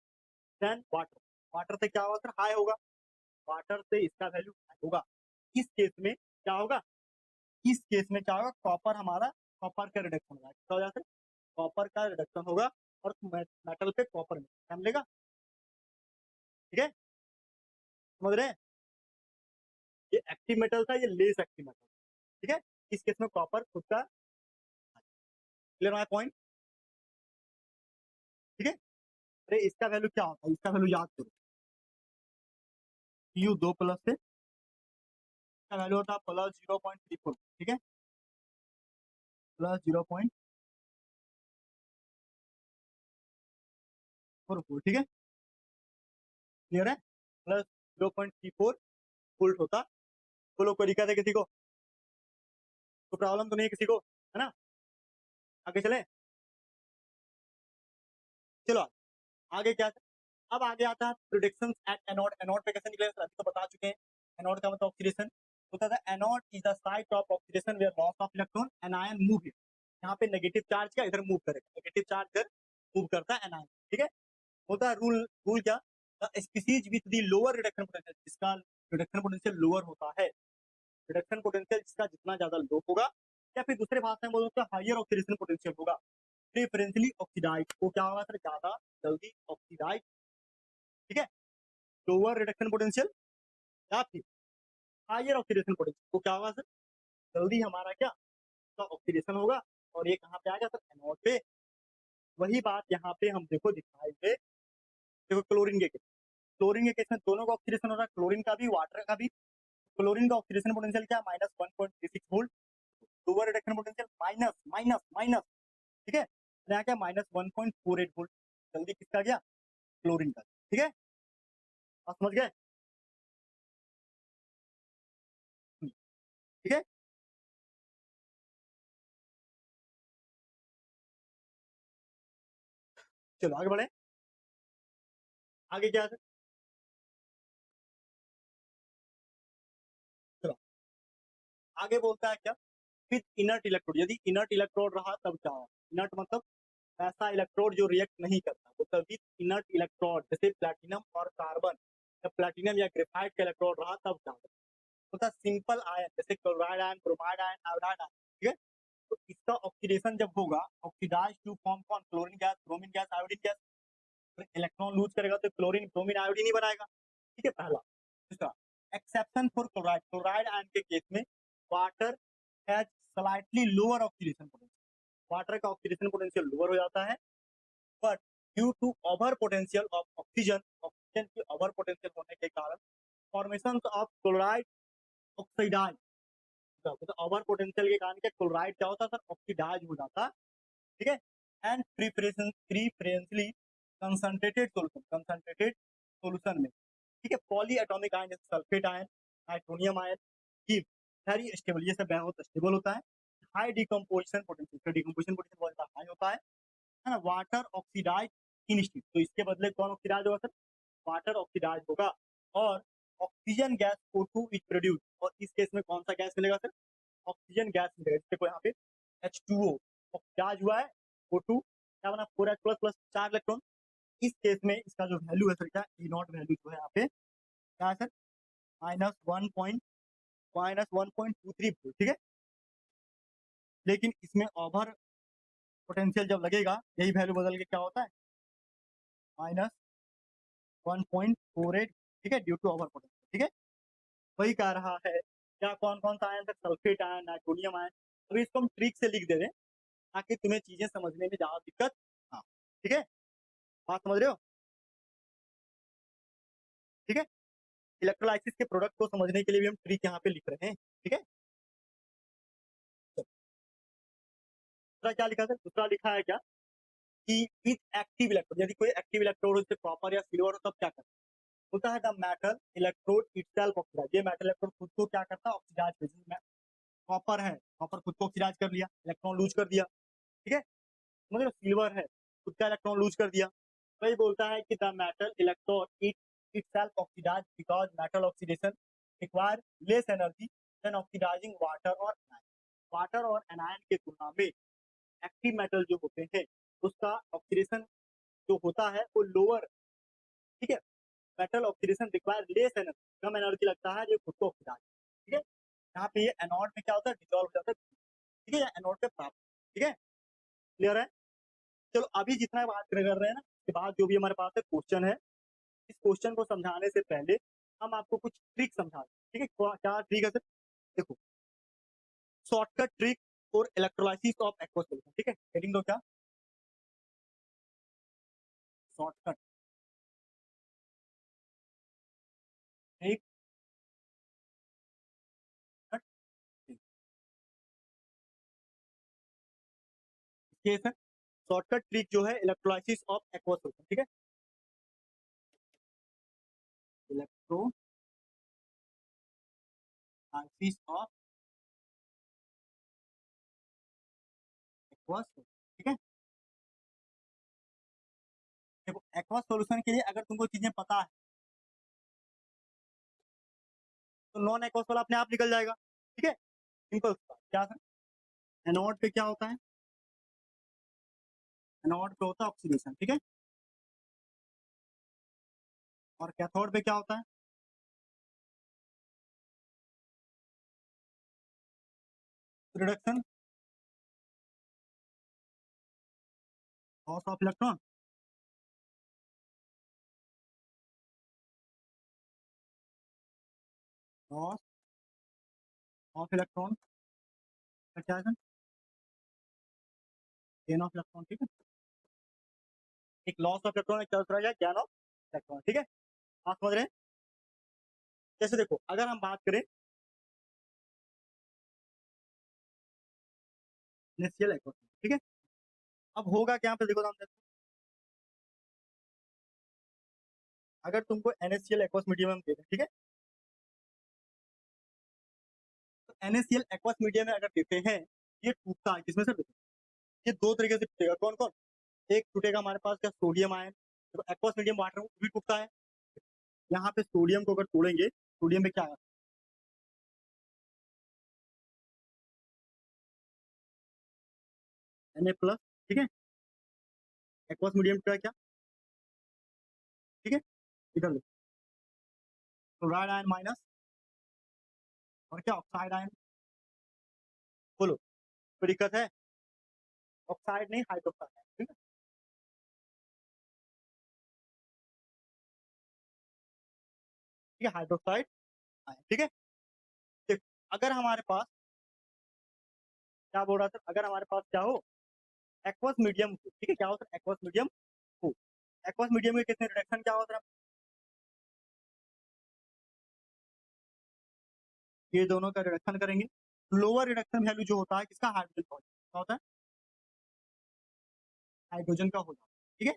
S1: देन वाटर। वाटर से क्या होगा सर, हाई होगा, वाटर से इसका वैल्यू हाई होगा। इस केस में क्या होगा, इस केस में क्या होगा, कॉपर हमारा, कॉपर का रिडक्शन होगा, क्या हो जाता है, कॉपर का रिडक्शन होगा और मेटल पे कॉपर में क्या मिलेगा, ठीक है, समझ रहे हैं। ये एक्टिव मेटल था, ये लेस एक्टिव मेटल, ठीक है। इस केस में कॉपर खुद का, क्लियर है पॉइंट, ठीक है। अरे इसका वैल्यू क्या होता है, इसका वैल्यू याद करो, यू 2 प्लस से इसका वैल्यू होता है प्लस 0.34, ठीक है, प्लस 0.44, ठीक है, क्लियर है, प्लस 0.34 वोल्ट होता। बोलो कोई दिक्कत है किसी को, कोई प्रॉब्लम तो नहीं है किसी को, है ना, आगे चले, चलो आगे क्या, अब आगे आता है प्रिडिक्शंस एट एनोड। एनोड पे कैसे निकलेगा सर, अभी तो बता चुके हैं। एनोड का मतलब ऑक्सीडेशन होता है। Anode is the site of oxidation where loss of electron anion move here. यहाँ पे नेगेटिव चार्ज का इधर मूव करेगा, नेगेटिव चार्ज इधर मूव करता है एनायन, ठीक है। होता है रूल, रूल क्या, species with the lower reduction potential, जिसका रिडक्शन पोटेंशियल लोअर होता है, रिडक्शन पोटेंशियल जिसका जितना ज्यादा लो होगा, या फिर दूसरे भाषा में बोलो तो हायर ऑक्सीडेशन पोटेंशियल होगा, प्रेफरेंशली ऑक्सीडाइज, वो क्या होगा सर, ज्यादा जल्दी ऑक्सीडाइज, ठीक है। लोअर रिडक्शन पोटेंशियल या फिर हायर ऑक्सीडेशन पोटेंशियल, वो क्या होगा सर, जल्दी हमारा क्या तो ऑक्सीडेशन होगा। और ये कहाँ पे आएगा सर, एनोड पे। वही बात यहाँ पे हम देखो दिखाएंगे, देखो क्लोरीन के केस, क्लोरीन के केस में दोनों का ऑक्सीडेशन हो रहा है, क्लोरीन का भी वाटर का भी। क्लोरीन का ऑक्सीडेशन पोटेंशियल क्या, -1.36 volt, lower reduction potential minus minus minus, ठीक है, यहाँ क्या -1.48 वोल्ट, जल्दी किसका गया, क्लोरीन का, ठीक है, आप समझ गए, ठीक है। चलो आगे बढ़े, आगे क्या है, चलो आगे बोलता है क्या, विद इनर्ट इलेक्ट्रोड, यदि इनर्ट इलेक्ट्रोड रहा तब क्या होगा, इनर्ट मतलब ऐसा इलेक्ट्रोड जो रिएक्ट नहीं करता, तो विद इनर्ट इलेक्ट्रोड जैसे प्लैटिनम और कार्बन, या प्लैटिनम या ग्रेफाइट का इलेक्ट्रोड रहा तब क्या होता है, सिंपल आयन जैसे chloride ion, bromide ion, iodide ion, ठीक है। तो इसका ऑक्सीडेशन जब होगा, ऑक्सीडाइज टू फॉर्म कौन, chlorine gas, bromine gas, iodine gas, electron lose करेगा तो क्लोरीन ब्रोमीन आयोडीन ही बनाएगा, ठीक है, पहला। दूसरा exception for chloride, chloride ion के केस में water has slightly lower oxidation potential, water का ऑक्सीडेशन पोटेंशियल लोअर हो जाता है, but due to over potential of oxygen, oxygen की ओवर पोटेंशियल होने के कारण फॉर्मेशन ऑफ क्लोराइड ऑक्सीडाइज, तो ओवर पोटेंशियल के कारण क्या क्लोराइड क्या होता है सर, ऑक्सीडाइज हो जाता, ठीक है। And preferentially concentrated solution, concentrated solution में, ठीक है, पॉली एटॉमिक आयन जैसे सल्फेट आयन, नाइट्रोनियम आयन की वेरी स्टेबल, ये सब बहुत स्टेबल होता है। High decomposition potential, decomposition potential बहुत ज्यादा हाई होता है ना। वाटर ऑक्सीडाइज इन स्टेट, तो इसके बदले कौन ऑक्सीडाइज होगा सर, वाटर ऑक्सीडाइज होगा, और oxygen gas O2 is produce, और इस केस में कौन सा गैस मिलेगा सर, ऑक्सीजन गैस मिलेगा। देखो यहाँ पे H2O ऑक्सीडाइज हुआ है, O2 क्या बना, 4H प्लस प्लस 4 इलेक्ट्रॉन। इस केस में इसका जो वैल्यू है सर क्या, ई नॉट वैल्यू जो है यहाँ पे क्या है सर, -1.23 वोल्ट, ठीक है। लेकिन इसमें ओवर पोटेंशियल जब लगेगा यही वैल्यू बदल के क्या होता है -1.48, ठीक है, ड्यू टू ओवर पोटेंशियल, ठीक है। वही कह रहा है क्या कौन कौन सा आयन था, सल्फेट आयन, नाइट्रोनियम आयन। अभी इसको हम ट्रिक से लिख दे रहे हैं ताकि तुम्हें चीजें समझने में ज्यादा दिक्कत ना हो, ठीक है, बात समझ रहे हो, ठीक है। इलेक्ट्रोलाइसिस के प्रोडक्ट को समझने के लिए भी हम ट्रिक यहाँ पे लिख रहे हैं, ठीक है। दूसरा क्या लिखा था, दूसरा लिखा है क्या कि विद एक्टिव इलेक्ट्रोड, यदि कोई एक्टिव इलेक्ट्रोड हो जैसे कॉपर या सिल्वर हो तब क्या करता है, होता है the metal electrode itself oxidise, ये मेटल इलेक्ट्रोड खुद को क्या करता है ऑक्सीडाइज कर, जैसे कॉपर है, कॉपर खुद को ऑक्सीडाइज कर लिया, इलेक्ट्रॉन लूज कर दिया, ठीक है। मतलब सिल्वर है, खुद का इलेक्ट्रॉन लूज कर दिया। वही बोलता है कि the metal electrode it itself oxidise because metal oxidation require less energy than oxidising water और एनायन। वाटर और एनायन के तुलना में एक्टिव मेटल जो होते हैं उसका ऑक्सीडेशन जो होता है वो लोअर, ठीक है। Metal oxidation require less energy, कम एनर्जी लगता है जो खुद को ऑक्सीडाइज, ठीक है। यहाँ पे ये एनोड में क्या होता है डिसॉल्व हो जाता है, ठीक है, एनोड पे प्राप्त, ठीक है, क्लियर है। चलो अभी जितना बात कर रहे हैं ना, इसके बाद जो भी हमारे पास है क्वेश्चन है, इस क्वेश्चन को समझाने से पहले हम आपको कुछ ट्रिक समझा दें, ठीक है। क्या ट्रिक है सर, देखो, shortcut trick for electrolysis of aqueous solution, ठीक है, हेडिंग दो क्या, शॉर्टकट ट्रिक, ये सर शॉर्टकट ट्रिक जो है इलेक्ट्रोलाइसिस ऑफ एक्वस सॉल्यूशन, ठीक है, इलेक्ट्रोलाइसिस ऑफ एक्वस, ठीक है। देखो एक्वस सॉल्यूशन के लिए अगर तुमको चीजें पता है तो नॉन एक्वस वाला अपने आप निकल जाएगा, ठीक है, सिंपल क्या सर, एनोड पे क्या होता है, एनोड पे होता है ऑक्सीडेशन, ठीक है, और कैथोड पे क्या होता है reduction, loss of electron, loss of electron क्या है, गेन ऑफ इलेक्ट्रॉन, ठीक है, एक लॉस ऑफ इलेक्ट्रॉन, एक दूसरा क्या गेन ऑफ इलेक्ट्रॉन, ठीक है, आप समझ रहे हैं। जैसे देखो अगर हम बात करें इनिशियल एक्वस, ठीक है, अब होगा क्या पे देखो, अगर तुमको NaCl एक्वस मीडियम में देते हैं, ठीक है, तो NaCl एक्वस मीडियम में अगर देते हैं ये टूटता है किसमें से, देखो ये दो तरीके से टूटेगा, कौन कौन, एक टूटेगा हमारे पास क्या सोडियम आयन, तो एक्वस मीडियम वाटर भी टूटता है, यहाँ पे सोडियम को अगर तोड़ेंगे, सोडियम में क्या है Na+, ठीक है, एक्वस मीडियम का क्या, ठीक है, इधर देखो क्लोराइड आयन माइनस, और क्या ऑक्साइड आयन, बोलो कोई दिक्कत है, ऑक्साइड नहीं हाइड्रोक्साइड है, ठीक है, ठीक है, हाइड्रोक्साइड आयन, ठीक है। देखो अगर हमारे पास क्या बोल रहा था, अगर हमारे पास क्या हो एक्वस मीडियम, ठीक है, क्या होता है एक्वस मीडियम हो, एक्वस मीडियम में कितने रिडक्शन क्या होता है, ये दोनों का रिडक्शन करेंगे, लोअर रिडक्शन वैल्यू जो होता है किसका, हाइड्रोजन का होता है, हाइड्रोजन का होता है, ठीक है।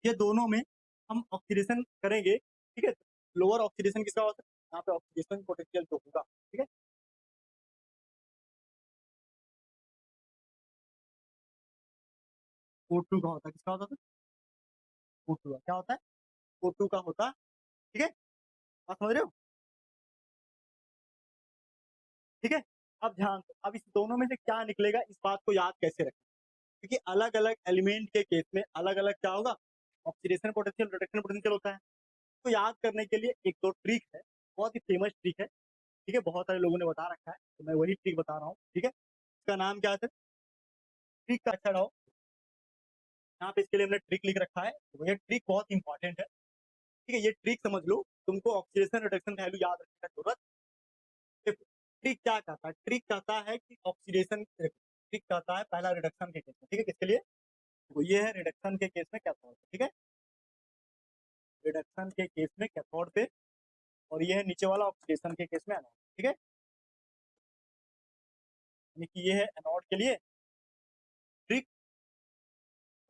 S1: ये दोनों में हम ऑक्सीडेशन करेंगे, ठीक है, लोअर ऑक्सीडेशन किसका होता है, यहाँ पे ऑक्सीडेशन पोटेंशियल जो होगा, ठीक है, O2 का होता है, किसका होता है, O2 का क्या होता है, O2 का होता है, ठीक है, आप समझ रहे हो, ठीक है। अब ध्यान दो, अब इस दोनों में से क्या निकलेगा इस बात को याद कैसे रखें, क्योंकि अलग अलग एलिमेंट के केस में अलग अलग क्या होगा, ऑक्सीडेशन पोटेंशियल रिडक्शन पोटेंशियल होता है। तो याद करने के लिए एक दो ट्रिक है, बहुत ही फेमस ट्रिक है, ठीक है, बहुत सारे लोगों ने बता रखा है, तो मैं वही ट्रिक बता रहा हूँ, ठीक है। इसका नाम क्या है, ट्रिक का अच्छा रहो, यहाँ पे इसके लिए हमने ट्रिक लिख रखा है, तो ये ट्रिक बहुत इंपॉर्टेंट है, ठीक है। ये ट्रिक समझ लो, तुमको ऑक्सीडेशन रिडक्शन वैल्यू याद रखने की जरूरत। देखो ट्रिक क्या कहता है, ट्रिक कहता है कि ऑक्सीडेशन, ट्रिक कहता है पहला रिडक्शन के केस में, ठीक है। किसके लिए? तो ये है रिडक्शन के केस में कैथोड, ठीक है, रिडक्शन के केस में कैथोड पे, और ये है नीचे वाला ऑक्सीडेशन के केस में एनोड, ठीक है। यानी कि ये है एनोड के लिए ट्रिक,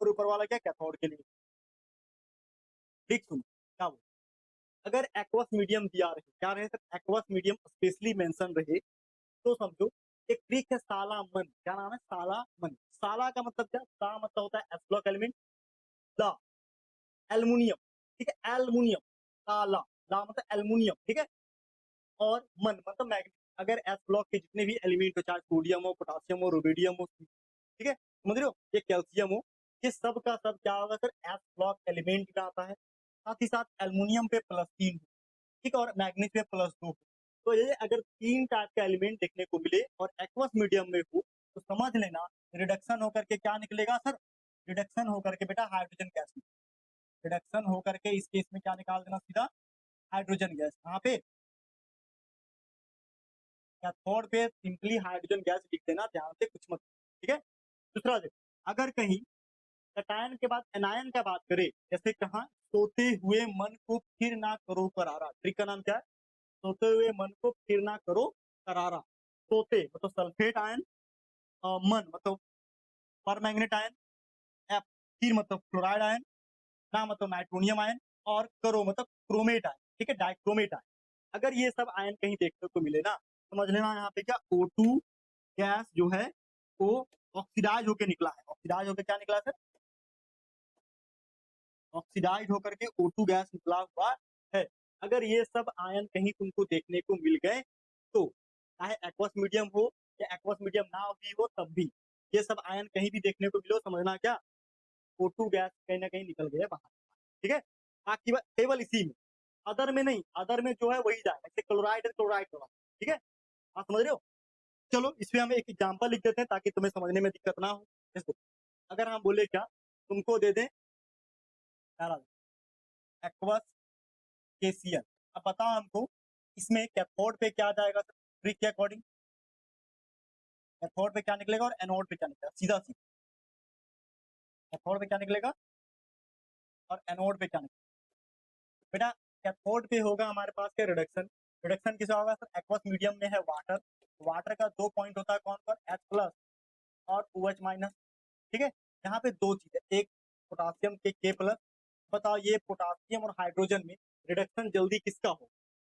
S1: और ऊपर वाला क्या कैथोड के लिए। ट्रिक सुनो क्या बोल, अगर एक्वस मीडियम दिया रहे, क्या रहे sir, aqueous medium specially mention रहे, तो समझो एक ट्रिक है सालामन, क्या नाम है, सालामन। साला का मतलब क्या, सा मतलब होता है एस ब्लॉक एलिमेंट, ला एल्युमिनियम, ठीक है, एल्युमिनियम, साला, ला मतलब एल्युमिनियम, ठीक है, और मन मतलब मैग्नेट। अगर एस ब्लॉक के जितने भी एलिमेंट हो, चाहे सोडियम हो, पोटासियम हो, रुबिडियम हो, ठीक है, समझ रहे हो, ये कैल्शियम हो, ये सब का सब क्या होगा सर, एस ब्लॉक एलिमेंट का आता है। साथ ही साथ एल्युमिनियम पे +3, ठीक है, और मैग्नीज पे +2। तो ये अगर 3 टाइप का एलिमेंट देखने को मिले और एक्वस मीडियम में हो, तो समझ लेना रिडक्शन होकर के क्या निकलेगा सर, रिडक्शन होकर के बेटा हाइड्रोजन गैस, रिडक्शन होकर के इस केस में क्या निकाल देना सीधा, हाइड्रोजन गैस। यहाँ पे कैथोड पे सिंपली हाइड्रोजन गैस लिख देना, ध्यान से कुछ मत, ठीक है। दूसरा देखो, अगर कहीं कैटायन के बाद एनायन का बात करें, जैसे कहा सोते हुए मन को फिर ना करो करारा, ट्रिक का नाम क्या है, सोते हुए मन को फिर ना करो करारा। सोते मतलब सल्फेट आयन, मन मतलब परमैंगनेट आयन, एफ फिर मतलब क्लोराइड आयन, ना मतलब नाइट्रोनियम आयन, और करो मतलब क्रोमेट आयन, ठीक है, डाइक्रोमेट आयन। अगर ये सब आयन कहीं देखने को मिले ना, समझ लेना यहाँ पे क्या O2 गैस जो है वो ऑक्सीडाइज होकर निकला है। ऑक्सीडाइज होकर क्या निकला सर, ऑक्सीडाइज होकर के O2 गैस निकला हुआ है। अगर ये सब आयन कहीं तुमको देखने को मिल गए, तो चाहे एक्वस मीडियम हो या एक्वस मीडियम ना भी हो, तब भी ये सब आयन कहीं भी देखने को मिलो, समझना क्या O2 गैस कहीं ना कहीं निकल गया बाहर, ठीक है। बाकी केवल इसी में, अदर में नहीं, अदर में जो है वही जाएगा, जैसे क्लोराइड है, क्लोराइड क्लोराइड, ठीक है, आप समझ रहे हो। चलो इसमें हम एक एग्जांपल लिख देते हैं ताकि तुम्हें समझने में दिक्कत ना हो। देखो अगर हम बोले क्या, तुमको दे दें एक्वस केसीएल, अब बताओ हमको इसमें कैथोड पे क्या जाएगा सर, ट्रिक के अकॉर्डिंग कैथोड पे क्या निकलेगा और एनोड पे क्या निकलेगा, सीधा सीधा कैथोड पे क्या निकलेगा और एनोड पे क्या निकलेगा। बेटा कैथोड पे होगा हमारे पास क्या, रिडक्शन, रिडक्शन किसका होगा सर, एक्वस मीडियम में है वाटर, वाटर का 2 पॉइंट होता है कौन कौन, H+ और OH-, ठीक है। यहाँ पे 2 चीजें, एक पोटासियम के K+, बताओ ये पोटासियम और हाइड्रोजन में रिडक्शन जल्दी किसका हो,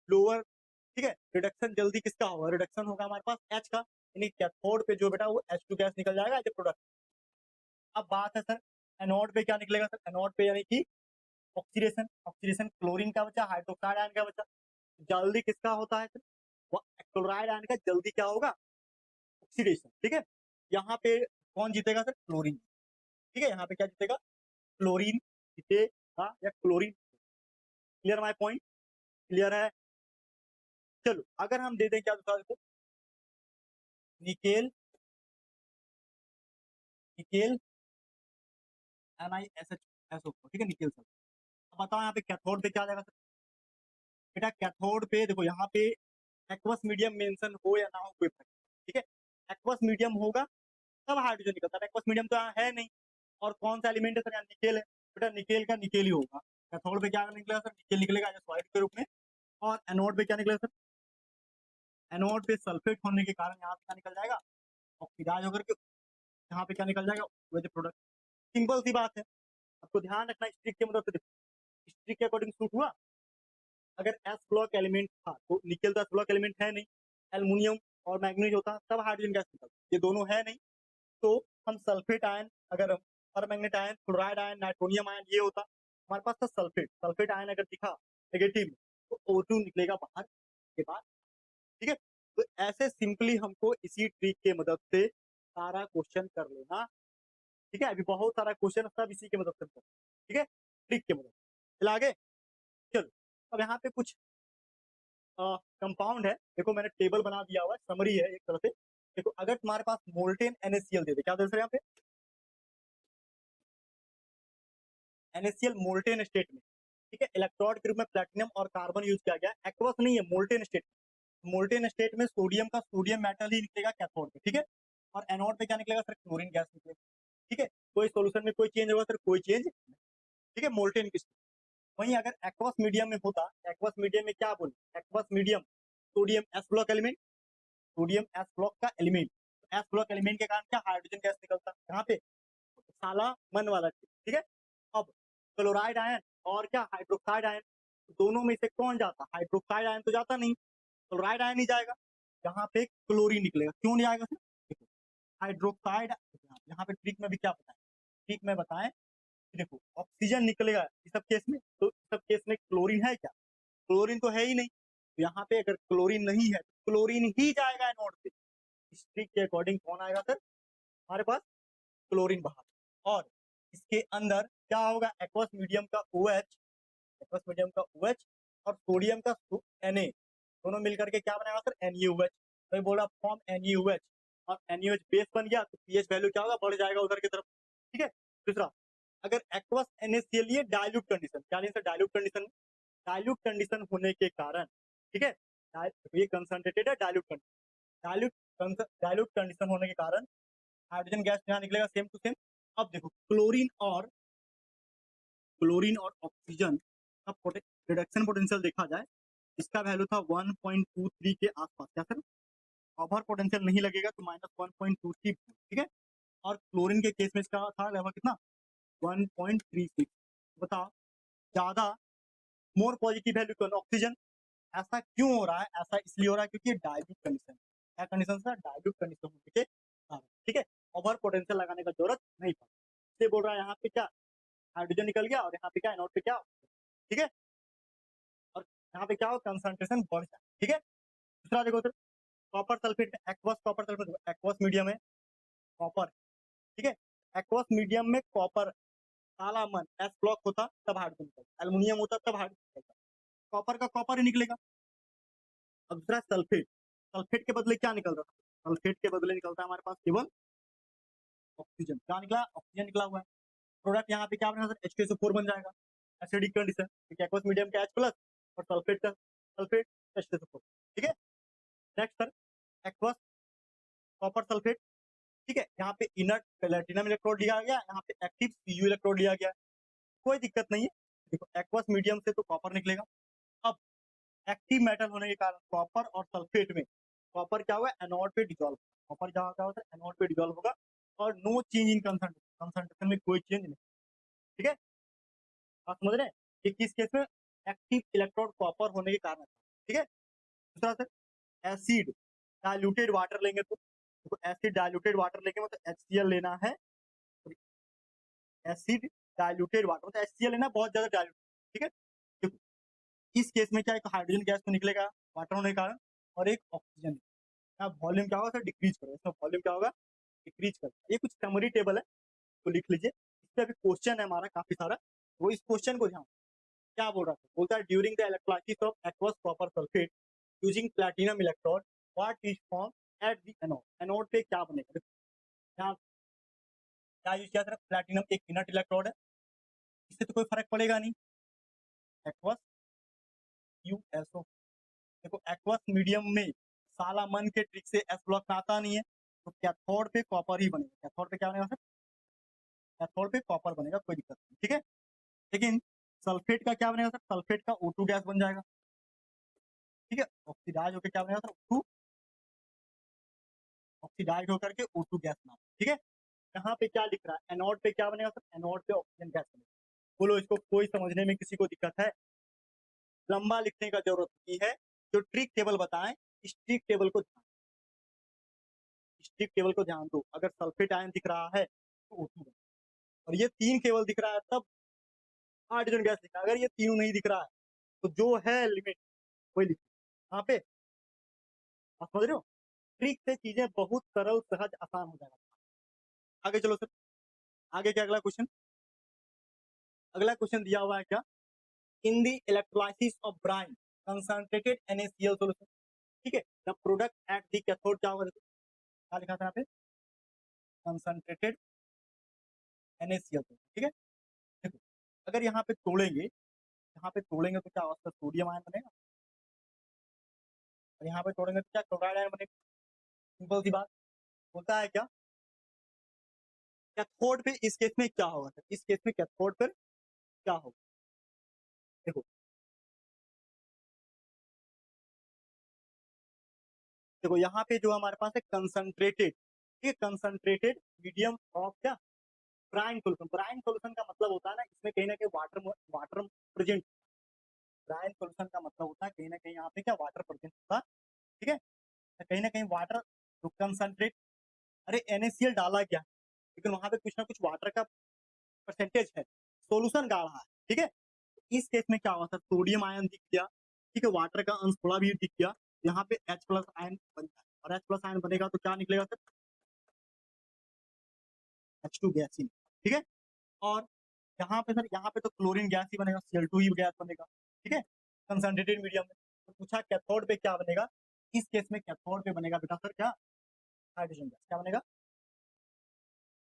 S1: लोअर, ठीक है, रिडक्शन जल्दी किसका होगा, रिडक्शन होगा हमारे पास H का, यानी कैथोड पे जो बेटा वो H2 गैस निकल जाएगा एज ए प्रोडक्ट। अब बात है सर एनोड पे क्या निकलेगा सर, एनोड पे यानी कि ऑक्सीडेशन, ऑक्सीडेशन क्लोरीन का बचा, हाइड्रोक्साइड आयन का बचा, जल्दी किसका होता है सर, क्लोराइड आयन का जल्दी क्या होगा, ऑक्सीडेशन, ठीक है। यहाँ पे कौन जीतेगा सर, क्लोरीन, ठीक है, यहाँ पे क्या जीतेगा, क्लोरीन जीतेगा या chlorine. Clear my point, clear है। चलो अगर हम दे दें क्या दूसरा देखो, निकेल, निकेल NiSH, ठीक है, निकेल सर। अब बताओ यहाँ पे कैथोड पे क्या जाएगा सर, बेटा कैथोड पे देखो यहाँ पे एक्वस मीडियम मेंशन हो या ना हो कोई फर्क नहीं, ठीक है। एक्वस मीडियम होगा तब हाइड्रोजन निकलता है, एक्वस मीडियम तो यहाँ है नहीं। और कौन सा एलिमेंट है सर, यहाँ निकेल है, बेटा निकेल का निकेल ही होगा। कैथोड पे क्या निकलेगा सर, निकेल निकलेगा सॉलिड के रूप में। और एनोड पे क्या निकलेगा सर, एनोड पे सल्फेट होने के कारण यहाँ पे क्या निकल जाएगा, ऑक्सीडाइज होकर के यहाँ पे क्या निकल जाएगा, वही प्रोडक्ट। सिंपल सी बात है, आपको ध्यान रखना स्ट्रिक की मदद से। स्ट्रिक के अकॉर्डिंग सूट हुआ, अगर एस ब्लॉक एलिमेंट था तो निकेल तो एस ब्लॉक एलिमेंट है नहीं, एल्युमिनियम और मैग्नीज होता तब हाइड्रोजन गैस निकलता, ये दोनों है नहीं, तो हम सल्फेट आयन, अगर permanganate ion, chloride ion, nitronium ion ये होता, हमारे पास था सल्फेट, सल्फेट आयन अगर दिखा नेगेटिव में तो O2 निकलेगा बाहर के बाद, ठीक है। तो ऐसे सिंपली हमको इसी ट्रिक के मदद से सारा क्वेश्चन कर लेना, ठीक है। अभी बहुत सारा क्वेश्चन सब इसी की मदद से कर, ठीक है, ट्रिक के मदद। चलो आगे, चलो अब यहाँ पे कुछ कंपाउंड है, देखो मैंने टेबल बना दिया हुआ है, समरी है एक तरह से। देखो अगर तुम्हारे पास मोल्टेन NaCl दे दे, क्या दे सर यहाँ पे, NaCl मोल्टेन स्टेट में, ठीक है, इलेक्ट्रोड के रूप में प्लेटिनम और कार्बन यूज किया गया, एक्वस नहीं है, मोल्टेन स्टेट। मोल्टेन स्टेट में सोडियम का सोडियम मेटल ही निकलेगा कैथोड पे, ठीक है, और एनोड पे क्या निकलेगा सर, क्लोरीन गैस निकलेगा, ठीक है। कोई सोल्यूशन में कोई चेंज होगा सर, कोई चेंज, ठीक है, मोल्टेन की। वहीं अगर एक्वस मीडियम में होता, एक्वस मीडियम में क्या बोले, aqueous medium sodium S block element, sodium S block का एलिमेंट, एस ब्लॉक एलिमेंट के कारण क्या हाइड्रोजन गैस निकलता यहाँ पे, साला मन वाला, ठीक है। अब क्लोराइड आयन और क्या हाइड्रोक्साइड आयन, दोनों में से कौन जाता, हाइड्रोक्साइड आयन तो जाता नहीं, क्लोराइड आयन ही जाएगा, यहाँ पे क्लोरीन निकलेगा, क्यों नहीं आएगा सर, देखो हाइड्रोक्साइड, यहाँ पे ट्रिक में भी क्या बताएं, ट्रिक में बताएं, देखो ऑक्सीजन निकलेगा इस सब केस में, तो इस सब केस में क्लोरीन है क्या, क्लोरीन तो है ही नहीं, तो यहाँ पे अगर क्लोरीन नहीं है तो क्लोरीन ही जाएगा एनोड पे, इस ट्रिक के अकॉर्डिंग कौन आएगा सर, हमारे पास क्लोरीन बाहर। और इसके अंदर क्या होगा, एक्वस मीडियम का OH, एक्वस मीडियम का OH और सोडियम का Na, दोनों मिलकर के क्या बनाएगा सर, NaOH, तो बोल रहा फॉर्म NaOH, और NaOH बेस बन गया तो pH वैल्यू क्या होगा, बढ़ जाएगा उधर की तरफ, ठीक है। दूसरा, अगर एक्वस NaCl ये डाइल्यूट कंडीशन, क्या नहीं sir, dilute condition, dilute condition होने के कारण, ठीक है, ये कंसंट्रेटेड है डाइल्यूट कंडीशन, डाइल्यूट कंडीशन होने के कारण हाइड्रोजन गैस यहाँ निकलेगा सेम टू सेम। अब देखो क्लोरीन और ऑक्सीजन का रिडक्शन पोटेंशियल देखा जाए, इसका वैल्यू था 1.23 के आसपास, क्या सर, ओवर पोटेंशियल नहीं लगेगा तो -1.23, ठीक है, और क्लोरीन के केस में इसका था लगभग कितना, 1.36, बताओ ज्यादा मोर पॉजिटिव वैल्यू कौन, ऑक्सीजन, ऐसा क्यों हो रहा है, ऐसा इसलिए हो रहा है क्योंकि डाइल्यूट कंडीशन, क्या कंडीशन सर, डाइल्यूट कंडीशन होने के कारण, ठीक है, ओवर पोटेंशियल लगाने का जरूरत नहीं पड़ा, इसलिए बोल रहा है यहाँ पे क्या हाइड्रोजन निकल गया और यहाँ पे क्या एनोड पे क्या, ठीक है, और यहाँ पे क्या हो, कंसंट्रेशन बढ़ जाए, ठीक है। दूसरा देखो सर, कॉपर सल्फेट में aqueous, copper sulphate aqueous medium है, कॉपर, ठीक है, एक्वस मीडियम में कॉपर, काला मन एस ब्लॉक होता तब हाइड्रोजन निकलता, एल्युमिनियम होता तब हाइड्रोजन निकलता, कॉपर का कॉपर ही निकलेगा। अब दूसरा सल्फेट, सल्फेट के बदले क्या निकल रहा है, सल्फेट के बदले निकलता है हमारे पास केवल ऑक्सीजन, क्या निकला, ऑक्सीजन निकला हुआ है, प्रोडक्ट यहाँ पे क्या बनेगा सर, H2SO4 बन जाएगा, एसिडिक कंडीशन, ठीक है, एक्वस मीडियम का H+ और सल्फेट का सल्फेट H2SO4, ठीक है। Next sir, aqueous copper sulphate, ठीक है, यहाँ पे इनर्ट प्लेटिनम इलेक्ट्रोड लिया गया, यहाँ पे एक्टिव Cu इलेक्ट्रोड लिया गया, कोई दिक्कत नहीं है, देखो एक्वस मीडियम से तो कॉपर निकलेगा। अब एक्टिव मेटल होने के कारण कॉपर और सल्फेट में कॉपर क्या हुआ, एनोड पे डिजोल्व, कॉपर जहाँ क्या होता है, एनोड पे डिजोल्व होगा, और नो चेंज इन कंसंट्रेशन में कोई चेंज नहीं, ठीक है, आप समझ रहे हैं, कि किस केस में, एक्टिव इलेक्ट्रोड कॉपर होने के कारण, ठीक है। दूसरा सर, एसिड डाइल्यूटेड वाटर लेंगे तो एसिड डाइल्यूटेड वाटर लेंगे मतलब HCl लेना है, एसिड डाइल्यूटेड वाटर मतलब HCl लेना बहुत ज्यादा डाइल्यूट, ठीक है, देखो इस केस में क्या, एक हाइड्रोजन गैस तो निकलेगा वाटर होने के कारण, और एक ऑक्सीजन, वॉल्यूम क्या होगा सर, डिक्रीज करेगा, इसमें वॉल्यूम क्या होगा, डिक्रीज करेगा, ये कुछ समरी टेबल है तो लिख लीजिए, इस पे अभी क्वेश्चन है हमारा काफी सारा, वो इस क्वेश्चन को ध्यान, क्या बोल रहा था, बोलता है during the electrolysis of aqueous copper sulphate using platinum electrode what is form at the anode, anode पे क्या बनेगा, यहाँ क्या यूज किया था, प्लैटिनम एक इनर्ट इलेक्ट्रोड है, इससे तो कोई फर्क पड़ेगा नहीं, एक्वस USO, देखो एक्वस मीडियम में साला मन के ट्रिक से एस ब्लॉक में आता नहीं है, तो कैथोड पे कॉपर ही बनेगा, कैथोड पे क्या बनेगा सर, कैथोड पे कॉपर बनेगा, कोई दिक्कत नहीं, ठीक है। लेकिन सल्फेट का क्या बनेगा सर, सल्फेट का O2 गैस बन जाएगा, ठीक है, ऑक्सीडाइज होकर क्या बनेगा सर, O2, ऑक्सीडाइज होकर के O2 गैस बना, ठीक है। यहाँ पे क्या लिख रहा है, एनोड पे क्या बनेगा सर, एनोड पे ऑक्सीजन गैस बनेगा, बोलो इसको कोई समझने में किसी को दिक्कत है, लंबा लिखने का जरूरत नहीं है, जो ट्रिक टेबल बताएं इस ट्रिक टेबल को, इस ट्रिक टेबल को ध्यान दो, अगर सल्फेट आयन दिख रहा है तो O2 और ये तीन केवल दिख रहा है तब हाइड्रोजन गैस दिख रहा है, अगर ये तीनों नहीं दिख रहा है तो जो है लिमिट वही लिखो, यहाँ पे आप समझ रहे हो, ट्रिक से चीजें बहुत सरल सहज आसान हो जाएगा। आगे चलो सर, आगे क्या अगला क्वेश्चन, अगला क्वेश्चन दिया हुआ है क्या, in the electrolysis of Bryan concentrated NaCl solution, ठीक है, the product at the cathode क्या होगा, क्या लिखा था यहाँ पे, कंसंट्रेटेड NaCl, ठीक है, देखो अगर यहाँ पे तोड़ेंगे तो क्या होगा, सोडियम आयन बनेगा, और यहाँ पे तोड़ेंगे तो क्या क्लोराइड आयन बनेगा। सिंपल सी बात। होता है क्या, कैथोड पे इस केस में क्या होगा सर, इस केस में कैथोड पर क्या होगा, देखो देखो यहाँ पे जो हमारे पास है कंसंट्रेटेड, ठीक है, कंसंट्रेटेड मीडियम ऑफ क्या, ब्राइन सोल्यूशन। ब्राइन सोल्यूशन का मतलब होता है ना, इसमें कहीं ना कहीं water water present. Brine solution का मतलब होता है कहीं ना कहीं यहाँ पे क्या वाटर प्रेजेंट होता है, ठीक है, तो कहीं ना कहीं वाटर तो कंसंट्रेट, अरे NaCl डाला गया, लेकिन वहां पे कुछ ना कुछ वाटर का परसेंटेज है, सोल्यूशन गाढ़ा है, ठीक है। इस केस में क्या हुआ सर, सोडियम आयन दिख गया, ठीक है, वाटर का अंश थोड़ा भी दिख गया, यहाँ पे H प्लस आयन बनता है, और H प्लस आयन बनेगा तो क्या निकलेगा सर, H2 गैस ही, ठीक है। और यहाँ पे सर, यहाँ पे तो क्लोरीन गैस ही बनेगा, Cl2 ही गैस बनेगा, ठीक है, कंसंट्रेटेड मीडियम में। तो पूछा कैथोड पे क्या बनेगा, इस केस में कैथोड पे बनेगा बेटा सर क्या, हाइड्रोजन गैस। क्या बनेगा,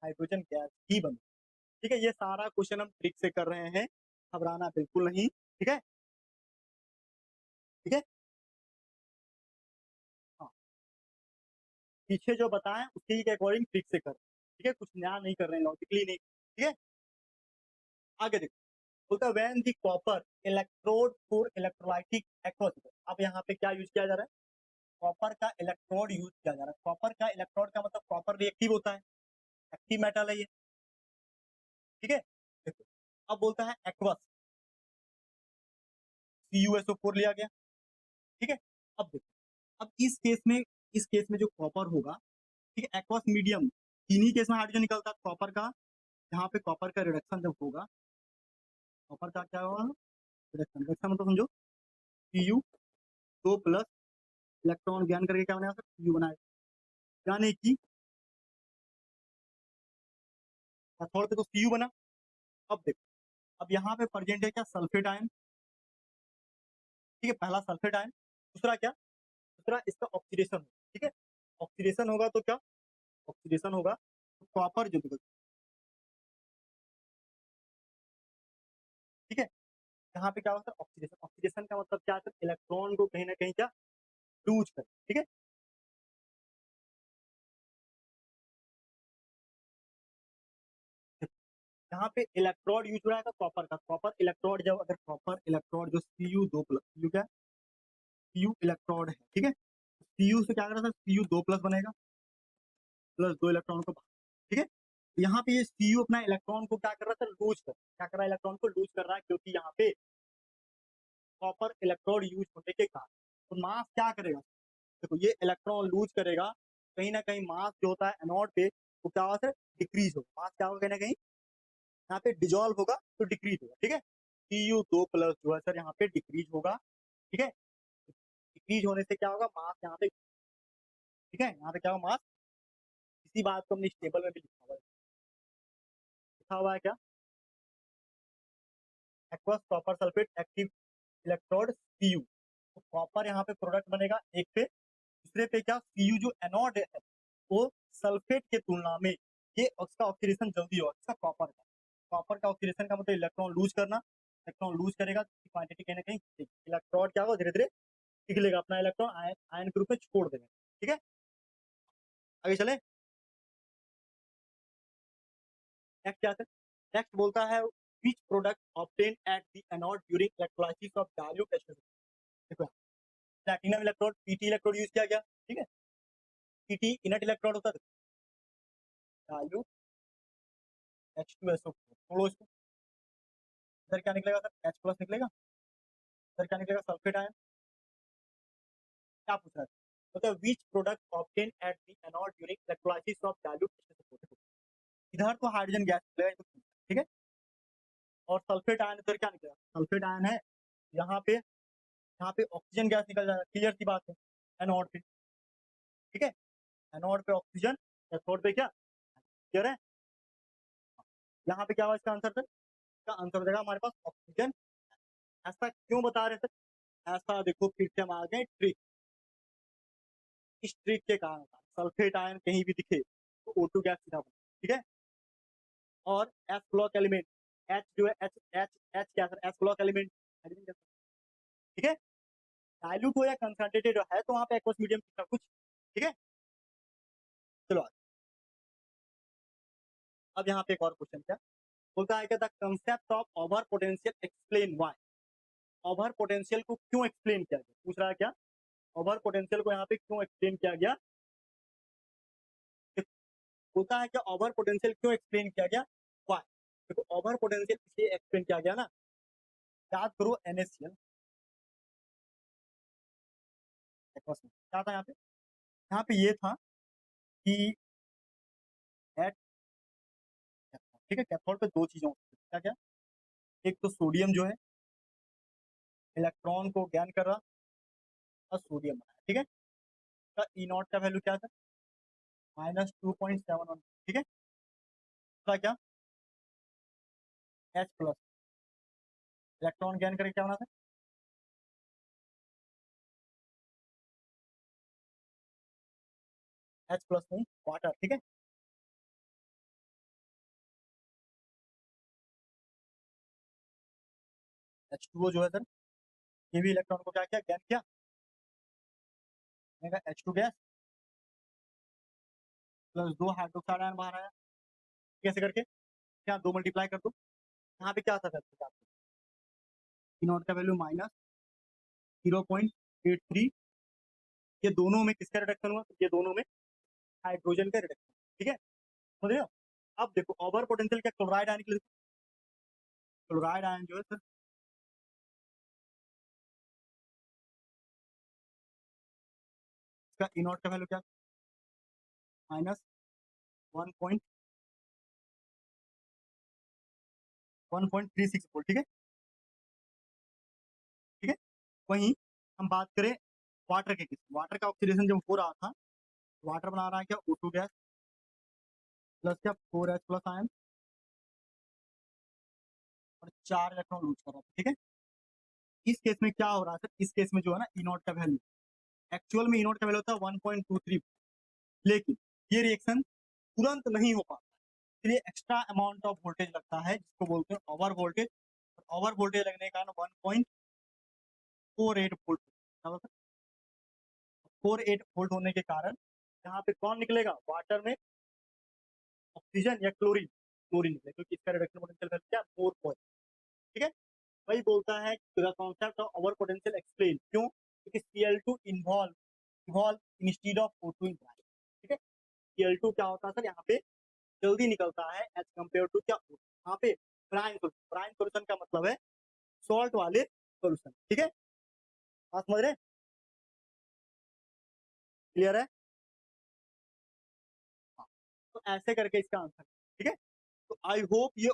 S1: हाइड्रोजन गैस ही बनेगा, ठीक है। ये सारा क्वेश्चन हम ट्रिक से कर रहे हैं, घबराना बिल्कुल नहीं, ठीक है, ठीक है। हाँ, पीछे जो बताएं उसी के अकॉर्डिंग ट्रिक से कर, ठीक है, कुछ नया नहीं कर रहे हैं, लॉजिकली नहीं, ठीक है। आगे देखो, बोलता है when the copper electrode for electrolytic aqueous. अब यहाँ पे क्या यूज किया जा रहा है, कॉपर का इलेक्ट्रोड यूज किया जा रहा है। कॉपर का इलेक्ट्रोड का मतलब कॉपर रिएक्टिव होता है, एक्टिव मेटल है ये, ठीक है। देखो अब बोलता है एक्वस, CuSO4 लिया गया, ठीक है। अब देखो, अब इस केस में जो कॉपर होगा, ठीक है, एक्वस मीडियम, तीन ही केस में हाइड्रोजन निकलता है कॉपर का। यहाँ पे कॉपर का रिडक्शन जब होगा, कॉपर का क्या होगा, रिडक्शन। रिडक्शन मतलब समझो, Cu2 प्लस इलेक्ट्रॉन ज्ञान करके क्या बनाया, Cu बनाया, यानी कि कैथोड पे तो Cu बना। अब देखो, अब यहाँ पे प्रेजेंट है क्या, सल्फेट आयन, ठीक है, पहला सल्फेट आयन, दूसरा क्या, दूसरा इसका ऑक्सीडेशन, ठीक है, ऑक्सीडेशन होगा तो क्या, ऑक्सीडेशन होगा तो कॉपर जो निकल, ठीक है। यहाँ पे क्या होता है, ऑक्सीडेशन। ऑक्सीडेशन का मतलब क्या है, इलेक्ट्रॉन को कहीं ना कहीं क्या लूज कर, ठीक है। यहाँ पे इलेक्ट्रोड यूज हो रहा है कॉपर का, कॉपर इलेक्ट्रोड, जब अगर कॉपर इलेक्ट्रोड जो Cu2 प्लस, Cu क्या, Cu इलेक्ट्रोड है, ठीक है, Cu से क्या करा था, Cu2 प्लस बनेगा, प्लस 2 इलेक्ट्रॉन को, ठीक है। यहाँ पे ये Cu अपना इलेक्ट्रॉन को क्या कर रहा था, लूज कर, क्या कर रहा है, इलेक्ट्रॉन को लूज कर रहा है, क्योंकि यहाँ पे कॉपर इलेक्ट्रोड यूज होने के कारण। तो मास क्या करेगा, देखो ये इलेक्ट्रॉन लूज करेगा, कहीं ना कहीं मास जो होता है एनोड पे वो क्या होगा, डिक्रीज होगा, मास क्या होगा, कहीं ना कहीं यहाँ पे डिजोल्व होगा तो डिक्रीज होगा, ठीक है। Cu2 प्लस जो है सर यहाँ पे डिक्रीज होगा, ठीक है। डिक्रीज होने से क्या होगा, मास यहाँ पे, ठीक है, यहाँ पे क्या होगा मास। इसी बात को हमने इस टेबल में भी लिखा हुआ है क्या, aqueous copper sulphate active electrode Cu। तो कॉपर यहाँ पे प्रोडक्ट बनेगा एक पे, दूसरे पे क्या, Cu जो एनोड है वो सल्फेट के तुलना में ये उसका ऑक्सीडेशन जल्दी होगा, इसका कॉपर का। कॉपर का ऑक्सीडेशन का मतलब इलेक्ट्रॉन लूज करना, इलेक्ट्रॉन लूज करेगा तो क्वांटिटी कहीं ना कहीं इलेक्ट्रॉन क्या होगा, धीरे धीरे पिघलेगा, अपना इलेक्ट्रॉन आयन आयन के रूप में छोड़ देगा, ठीक है। आगे चले, नेक्स्ट क्या है, नेक्स्ट बोलता है which product obtained at the anode during electrolysis of dilute H2। देखो platinum electrode, PT electrode use किया गया, ठीक है, PT इनर्ट इलेक्ट्रोड होता है, डाइल्यूट H2SO4, छोड़ो इसको, इधर क्या निकलेगा सर, H प्लस निकलेगा, इधर क्या निकलेगा, सल्फेट आयन। क्या पूछ रहा है, मतलब which product obtained at the anode during electrolysis of dilute H2SO4। इधर तो हाइड्रोजन गैस निकलेगा, ठीक है, और सल्फेट आयन इधर क्या निकलेगा, सल्फेट आयन है, यहाँ पे ऑक्सीजन गैस निकल जाएगा, क्लियर सी बात है, एनोड पे, ठीक है, एनोड पे ऑक्सीजन, कैथोड पे क्या, क्लियर है। यहाँ पे क्या हुआ इसका आंसर सर, इसका आंसर हो जाएगा हमारे पास ऑक्सीजन। ऐसा क्यों बता रहे सर, ऐसा देखो फिर से हम आ गए ट्रिक, इस ट्रिक के कारण सल्फेट आयन कहीं भी दिखे तो O2 गैस सीधा बने, ठीक है। और एस ब्लॉक एलिमेंट एच जो है एच एच एच क्या सर, एच ब्लॉक एलिमेंट, ठीक है। डाइल्यूट हो या कंसंट्रेटेड है तो वहां पे एक्वस मीडियम कितना कुछ, ठीक है। चलो अब यहाँ पे एक और क्वेश्चन क्या बोलता है, the concept of over potential explain why. Over potential को क्यों एक्सप्लेन किया गया, पूछ रहा है क्या, ओवर पोटेंशियल को यहाँ पे क्यों एक्सप्लेन किया गया, होता है क्या ओवर पोटेंशियल क्यों एक्सप्लेन किया गया, व्हाई। देखो ओवर पोटेंशियल इसलिए एक्सप्लेन किया गया ना, याद करो NaCl क्या था यहाँ पे ये था कि एट, ठीक है, कैथोड पे दो चीजें होती है, क्या क्या, एक तो सोडियम जो है इलेक्ट्रॉन को गैन कर रहा और सोडियम बनाया, ठीक है। का ई नॉट का वैल्यू क्या था, -2.71, ठीक है। दूसरा क्या, H प्लस, इलेक्ट्रॉन गैन करके क्या बना था, H प्लस नहीं वाटर, ठीक है। H2O जो है सर, ये भी इलेक्ट्रॉन को क्या किया, गैन किया, H2 gas plus 2 hydroxide ion बाहर आया, कैसे करके, क्या 2 मल्टीप्लाई कर दो, यहाँ पे क्या था सर, ई नॉट का वैल्यू -0.83, ये दोनों में किसका रिडक्शन हुआ, ये दोनों में हाइड्रोजन का रिडक्शन, ठीक है, समझ रहे हो। अब देखो ओवर पोटेंशियल क्या क्लोराइड आयन के लिए, क्लोराइड आयन जो है सर, इसका ई नॉट का वैल्यू क्या, -1.36 वोल्ट, ठीक है, ठीक है। वहीं हम बात करें वाटर के, वाटर का ऑक्सीडेशन जब हो रहा था, वाटर बना रहा है क्या O2 गैस प्लस क्या 4H प्लस आयन और 4 इलेक्ट्रॉन लूज कर रहा था, ठीक है। इस केस में क्या हो रहा है सर, इस केस में जो है ना ई नॉट का वैल्यू, एक्चुअल में ई नॉट का वैल्यू होता है 1.23, लेकिन ये रिएक्शन तुरंत नहीं हो पाता, इसलिए एक्स्ट्रा अमाउंट ऑफ वोल्टेज लगता है जिसको बोलते हैं ओवर वोल्टेज। ओवर वोल्टेज लगने के कारण 1.48 वोल्ट, 48 वोल्ट होने के कारण यहाँ पे कौन निकलेगा, वाटर में ऑक्सीजन या क्लोरीन, क्लोरीन निकलेगा, क्योंकि इसका रिडक्शन पोटेंशियल वैल्यू क्या, 4, ठीक है। वही बोलता है the concept of over potential explain, क्यों, क्योंकि Cl2 involve instead of O2 इन, ठीक है। Cl2 क्या होता है सर, यहाँ पे जल्दी निकलता है एज कम्पेयर टू क्या, यहाँ पे ब्राइन सोल्यूशन, ब्राइन सोल्यूशन का मतलब है सॉल्ट वाले सोल्यूशन, ठीक है, बात समझ रहे हैं, क्लियर है। हाँ, तो ऐसे करके इसका आंसर, ठीक है। तो आई होप ये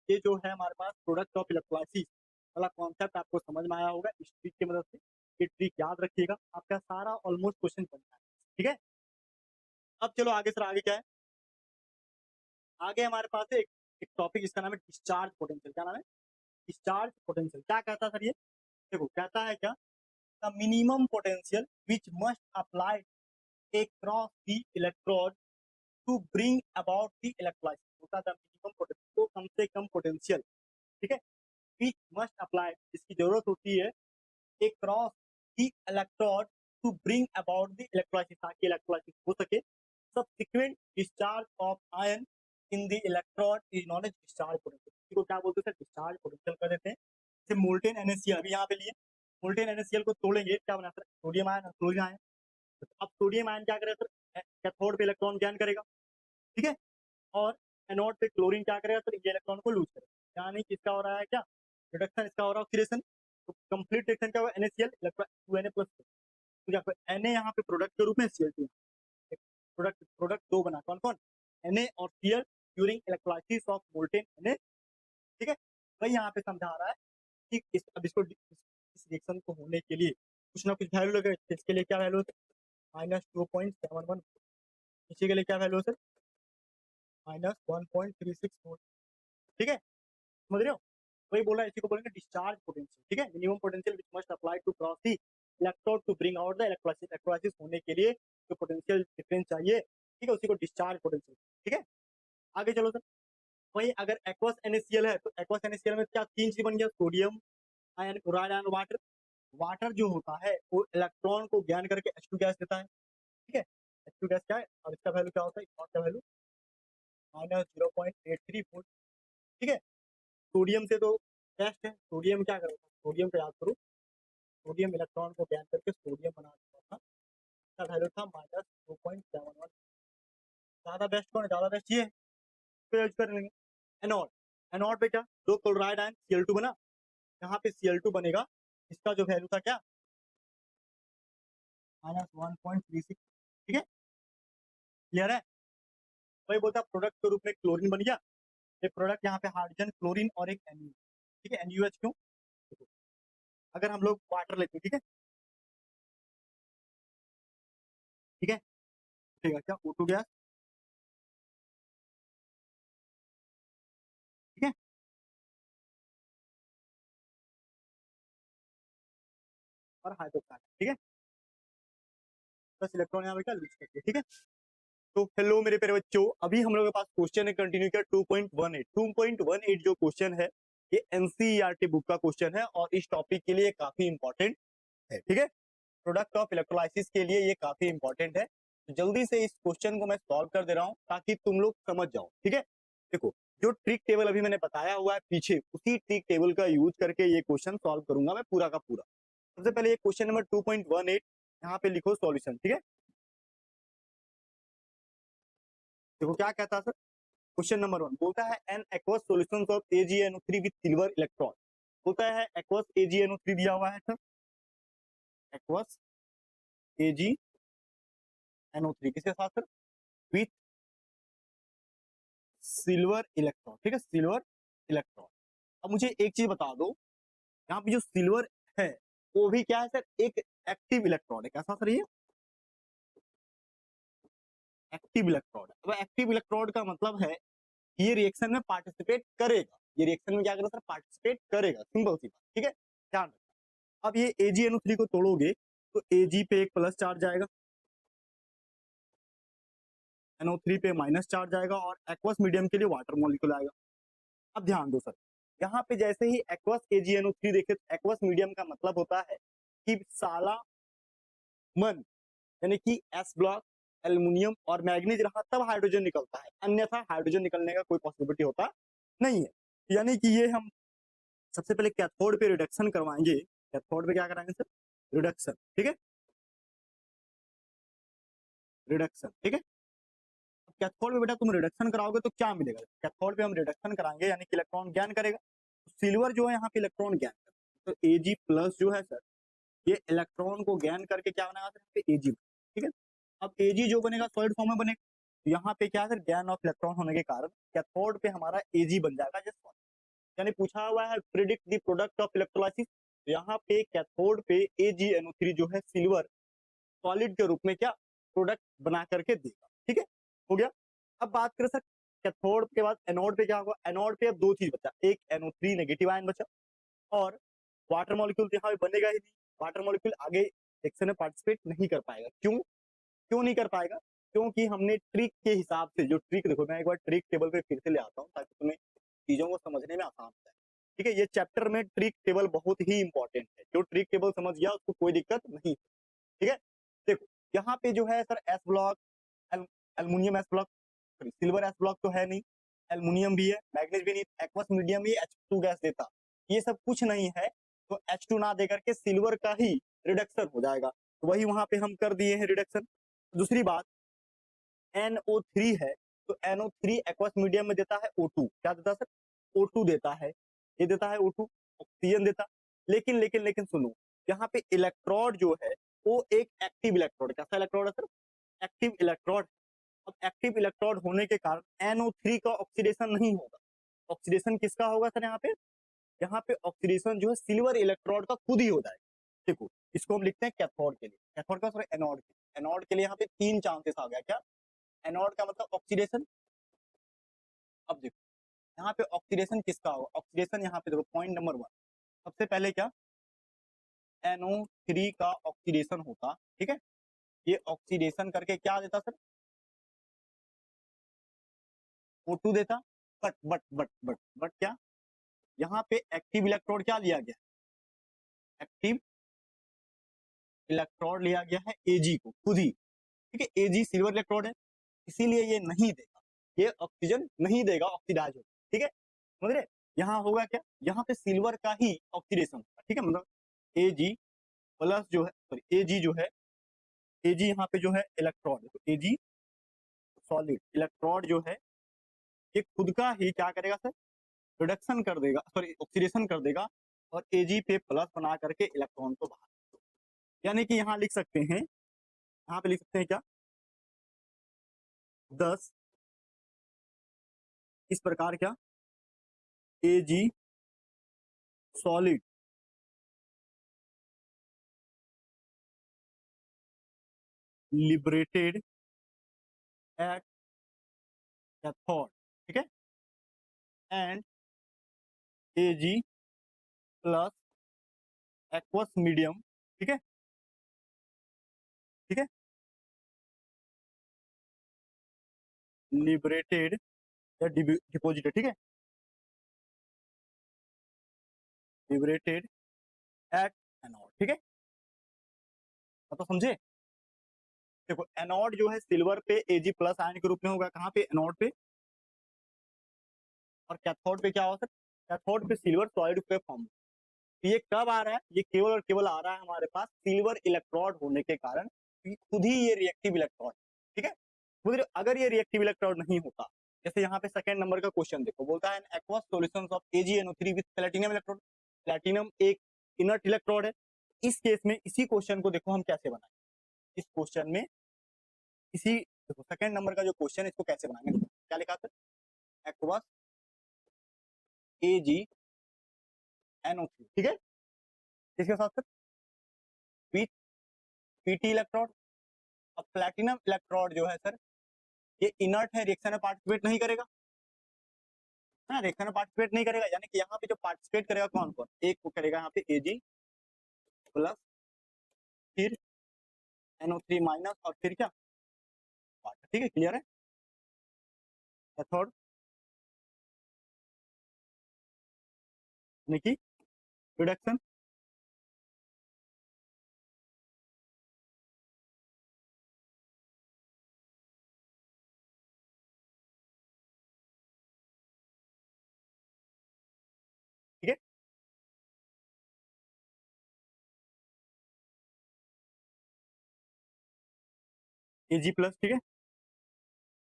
S1: ये जो है हमारे पास प्रोडक्ट ऑफ इलेक्ट्रोलाइसिस वाला कॉन्सेप्ट आपको समझ में आया होगा, इस ट्रिक की मदद से, ये ट्रिक याद रखिएगा, आपका सारा ऑलमोस्ट क्वेश्चन बन जाएगा, ठीक है। अब चलो आगे सर, आगे क्या है, आगे हमारे पास है एक टॉपिक, इसका नाम है डिस्चार्ज पोटेंशियल, क्या नाम है, डिस्चार्ज पोटेंशियल। क्या कहता है सर ये, देखो कहता है क्या, the minimum potential which must apply across the electrode to bring about the electrolysis, होता है मिनिमम पोटेंशियल, तो कम से कम पोटेंशियल, ठीक है, विच मस्ट अप्लाई, इसकी जरूरत होती है across the electrode to bring about the electrolysis, ताकि इलेक्ट्रोलाइसिस हो सके। subsequent discharge of ion in the electrode is known as discharge potential, इसको क्या बोलते हैं सर, डिस्चार्ज पोटेंशियल कर देते हैं। जैसे मोल्टेन NaCl अभी यहाँ पे लिए, मोल्टेन NaCl को तोड़ेंगे क्या बना सर, सोडियम आयन और क्लोरीन आयन। अब सोडियम आयन क्या करेगा सर, कैथोड पे इलेक्ट्रॉन गैन करेगा, ठीक है, और एनोड पे क्लोरीन क्या करेगा सर, ये इलेक्ट्रॉन को लूज करेगा, यानी किसका हो रहा है क्या, रिडक्शन, इसका हो रहा है ऑक्सीडेशन। तो कंप्लीट रिएक्शन क्या हुआ, NaCl 2Na+, तो क्या Na यहाँ पे प्रोडक्ट के रूप में, Cl2 प्रोडक्ट, प्रोडक्ट दो बना, कौन कौन, Na और Cl during electrolysis of molten Na, ठीक है। वही यहाँ पे समझा रहा है कि अब इसको इस रिएक्शन को होने के लिए कुछ ना कुछ वैल्यू लगेगा, इसके लिए क्या वैल्यू है, -2.71, नीचे के लिए क्या वैल्यू है सर, -1.36 वोल्ट, ठीक है, समझ रहे हो। वही बोला, इसी को बोलेंगे डिस्चार्ज पोटेंशियल, ठीक है, minimum potential which must apply to cross the electrode to bring out the electrolysis, electrolysis होने के लिए जो पोटेंशियल डिफरेंस चाहिए, ठीक है, उसी को डिस्चार्ज पोटेंशियल, ठीक है। आगे चलो सर, वही अगर एक्वस NaCl है तो एक्वस NaCl में क्या तीन चीज बन गया, sodium ion, chloride ion, water. Water जो होता है वो इलेक्ट्रॉन को ज्ञान करके H2 गैस देता है, ठीक है। H2 गैस क्या है और इसका वैल्यू क्या होता है, इस का वैल्यू -0.83 वोल्ट, ठीक है। सोडियम से तो बेस्ट है, सोडियम क्या करेगा, सोडियम को याद करो, सोडियम इलेक्ट्रॉन को ज्ञान करके सोडियम बना देता था, इसका वैल्यू था -2.71। ज्यादा बेस्ट कौन है, ज्यादा बेस्ट ये पे यूज कर लेंगे। एनोड, एनोड पे क्या, दो क्लोराइड आयन Cl2 बना, यहाँ पे Cl2 बनेगा, इसका जो वैल्यू था क्या -1.36, ठीक है। क्लियर है, वही बोलता प्रोडक्ट के रूप में क्लोरीन बन गया, एक प्रोडक्ट यहाँ पे हाइड्रोजन, क्लोरीन और एक NU, ठीक है। NUH क्यों, अगर हम लोग वाटर लेते हैं, ठीक है, ठीक है, ठीक है, क्या O2 गैस, ठीक है, और हाइड्रोकार्बन, ठीक है, 10 इलेक्ट्रॉन यहाँ पे क्या लूज करके, ठीक है। तो हेलो मेरे प्यारे बच्चों, अभी हम लोग के पास क्वेश्चन है कंटिन्यू किया 2.18। 2.18 जो क्वेश्चन है ये एनसीईआरटी बुक का क्वेश्चन है और इस टॉपिक के लिए काफी इंपॉर्टेंट है, ठीक है। प्रोडक्ट ऑफ इलेक्ट्रोलाइसिस के लिए ये काफी इंपॉर्टेंट है, तो जल्दी से इस क्वेश्चन को मैं सॉल्व कर दे रहा हूँ ताकि तुम लोग समझ जाओ, ठीक है। देखो जो ट्रिक टेबल अभी मैंने बताया हुआ है पीछे, उसी ट्रिक टेबल का यूज करके ये क्वेश्चन सॉल्व करूंगा मैं पूरा का पूरा। सबसे पहले ये क्वेश्चन नंबर 2.18 यहाँ पे लिखो सॉल्यूशन, ठीक है। देखो क्या कहता है सर, क्वेश्चन नंबर 1 बोलता है an aqueous solution of AgNO3 with silver electron, बोलता है एक्वस AgNO3 दिया हुआ है सर, एक्वस AgNO3 किसके साथ सर, विथ सिल्वर इलेक्ट्रॉन, ठीक है, सिल्वर इलेक्ट्रॉन। अब मुझे एक चीज बता दो, यहाँ पे जो सिल्वर है वो भी क्या है सर, एक एक्टिव इलेक्ट्रॉन है, कैसा सर ये एक्टिव इलेक्ट्रॉन है। अब एक्टिव इलेक्ट्रॉन का मतलब है ये रिएक्शन में पार्टिसिपेट करेगा, ये रिएक्शन में क्या करेगा सर, पार्टिसिपेट करेगा, सिंपल सी बात, ठीक है, ध्यान रखना। अब ये AgNO3 को तोड़ोगे तो Ag पे एक प्लस चार्ज आएगा, NO3 पे माइनस चार्ज आएगा और एक्वस मीडियम के लिए वाटर मॉलिक्यूल आएगा। अब ध्यान दो सर, यहाँ पे जैसे ही एक्वस AgNO3 देखे तो एक्वस मीडियम का मतलब होता है कि साला मन, यानी कि एस ब्लॉक, एल्युमिनियम और मैग्नीज रहा तब हाइड्रोजन निकलता है, अन्यथा हाइड्रोजन निकलने का कोई पॉसिबिलिटी होता नहीं है। यानी कि ये हम सबसे पहले कैथोड पे रिडक्शन करवाएंगे, कैथोड पे क्या कराएंगे सर, रिडक्शन, ठीक है, रिडक्शन, ठीक है। कैथोड पे बेटा तुम रिडक्शन कराओगे तो क्या मिलेगा, कैथोड पे हम रिडक्शन कराएंगे यानी कि इलेक्ट्रॉन ज्ञान करेगा, सिल्वर जो है यहाँ पे इलेक्ट्रॉन ज्ञान करेगा, तो Ag प्लस जो है सर ये इलेक्ट्रॉन को ज्ञान करके क्या बनाएगा सर, Ag, ठीक है। अब Ag जो बनेगा सॉलिड फॉर्म में बनेगा, तो यहाँ पे क्या है सर, ज्ञान ऑफ इलेक्ट्रॉन होने के कारण कैथोड पे हमारा Ag बन जाएगा, जैसे यानी पूछा हुआ है predict the product of electrolysis, तो यहाँ पे कैथोड पे AgNO3 जो है सिल्वर सॉलिड के रूप में क्या प्रोडक्ट बना करके देगा, ठीक है, हो गया। अब बात करें सर कैथोड के बाद एनोड पे क्या होगा, एनोड पे अब दो चीज बचा, एक NO3 नेगेटिव आयन बचा और वाटर मॉलिक्यूल यहाँ पे बनेगा ही नहीं, वाटर मॉलिक्यूल आगे रिएक्शन में पार्टिसिपेट नहीं कर पाएगा, क्यों क्यों नहीं कर पाएगा, क्योंकि हमने ट्रिक के हिसाब से जो ट्रिक, देखो मैं एक बार ट्रिक टेबल पे फिर से ले आता हूँ ताकि तुम्हें चीजों को समझने में आसान हो जाए, ठीक है। ये चैप्टर में ट्रिक टेबल बहुत ही इंपॉर्टेंट है, जो ट्रिक टेबल समझ गया उसको कोई दिक्कत नहीं, ठीक है। देखो यहाँ पे जो है sir S block, aluminium S block, silver S block तो है नहीं, एल्युमिनियम भी है, मैग्नीज भी नहीं, एक्वस मीडियम ही H2 गैस देता, ये सब कुछ नहीं है, तो H2 ना देकर के सिल्वर का ही रिडक्शन हो जाएगा, तो वही वहां पे हम कर दिए हैं रिडक्शन। दूसरी बात NO3 है, तो NO3 एक्वस मीडियम में देता है O2, क्या देता है सर, O2 देता है, ये देता है O2 ऑक्सीजन देता, लेकिन लेकिन लेकिन सुनो, यहाँ पे इलेक्ट्रोड जो है वो एक एक्टिव इलेक्ट्रोड, कैसा इलेक्ट्रोड है सर, एक्टिव इलेक्ट्रोड। अब एक्टिव इलेक्ट्रोड होने के कारण NO3 का ऑक्सीडेशन नहीं होगा, ऑक्सीडेशन किसका होगा सर, यहाँ पे ऑक्सीडेशन जो है सिल्वर इलेक्ट्रोड का खुद ही हो जाएगा। देखो इसको हम लिखते हैं कैथोड के लिए, कैथोड का सॉरी एनोड के, एनोड के लिए यहाँ पे तीन चांसेस आ गया, क्या एनोड का मतलब ऑक्सीडेशन। अब देखो यहाँ पे ऑक्सीडेशन किसका होगा, ऑक्सीडेशन यहाँ पे देखो पॉइंट नंबर 1, सबसे पहले क्या NO3 का ऑक्सीडेशन होता, ठीक है, ये ऑक्सीडेशन करके क्या देता सर, O2 देता, बट क्या, यहाँ पे एक्टिव इलेक्ट्रोड क्या लिया गया, एक्टिव इलेक्ट्रोड लिया गया है एजी को खुद ही, ठीक है। एजी सिल्वर इलेक्ट्रोड है, इसीलिए ये नहीं देगा, ये ऑक्सीजन नहीं देगा, ऑक्सीडाइज होगा, ठीक है। समझ रहे, यहाँ होगा क्या, यहाँ पे सिल्वर का ही ऑक्सीडेशन होगा, ठीक है। मतलब एजी प्लस जो है, सॉरी एजी जो है, एजी यहाँ पे जो है इलेक्ट्रोड, तो एजी सॉलिड इलेक्ट्रोड जो है ये खुद का ही क्या करेगा सर, रिडक्शन कर देगा, सॉरी ऑक्सीडेशन कर देगा, और एजी पे प्लस बना करके इलेक्ट्रॉन को बाहर, यानी कि यहाँ लिख सकते हैं, यहाँ पे लिख सकते हैं क्या, 10 इस प्रकार क्या, एजी सॉलिड लिबरेटेड एट कैथोड, ठीक है, and AG plus aqueous medium, ठीक है, ठीक है, लिबरेटेड या डिपोजिटेड, ठीक है, लिबरेटेड एट एनोड, ठीक है। तो समझे, देखो एनोड जो है सिल्वर पे एजी प्लस आयन के रूप में होगा, कहाँ पे, एनोड पे, और कैथोड पे क्या होगा सर, कैथोड पे सिल्वर सॉलिड पे फॉर्म। ये कब आ रहा है, ये केवल और केवल आ रहा है हमारे पास सिल्वर इलेक्ट्रोड होने के कारण, खुद ही ये रिएक्टिव इलेक्ट्रोड, ठीक है। मुझे अगर ये रिएक्टिव इलेक्ट्रोड नहीं होता, जैसे यहाँ पे सेकंड नंबर का क्वेश्चन देखो, बोलता है aqueous solutions of AgNO3 with platinum electrode, platinum एक इनर्ट इलेक्ट्रोड है। इस केस में इसी क्वेश्चन को देखो हम कैसे बनाएंगे, इस क्वेश्चन में इसी देखो सेकंड नंबर का जो क्वेश्चन है इसको कैसे बनाएंगे, क्या लिखा था, एक्वस AgNO3, ठीक है, इसके साथ सर पीटी इलेक्ट्रोड। अब प्लैटिनम इलेक्ट्रोड जो है सर ये इनर्ट है, रिएक्शन में पार्टिसिपेट नहीं करेगा, है रिएक्शन में पार्टिसिपेट नहीं करेगा, यानी कि यहाँ पे जो पार्टिसिपेट करेगा कौन कौन, एक को करेगा यहाँ पे एजी प्लस, फिर NO3 माइनस, और फिर क्या वाटर, ठीक है, क्लियर है। कैथोड यानी कि रिडक्शन, ठीक है, एजी प्लस, ठीक है,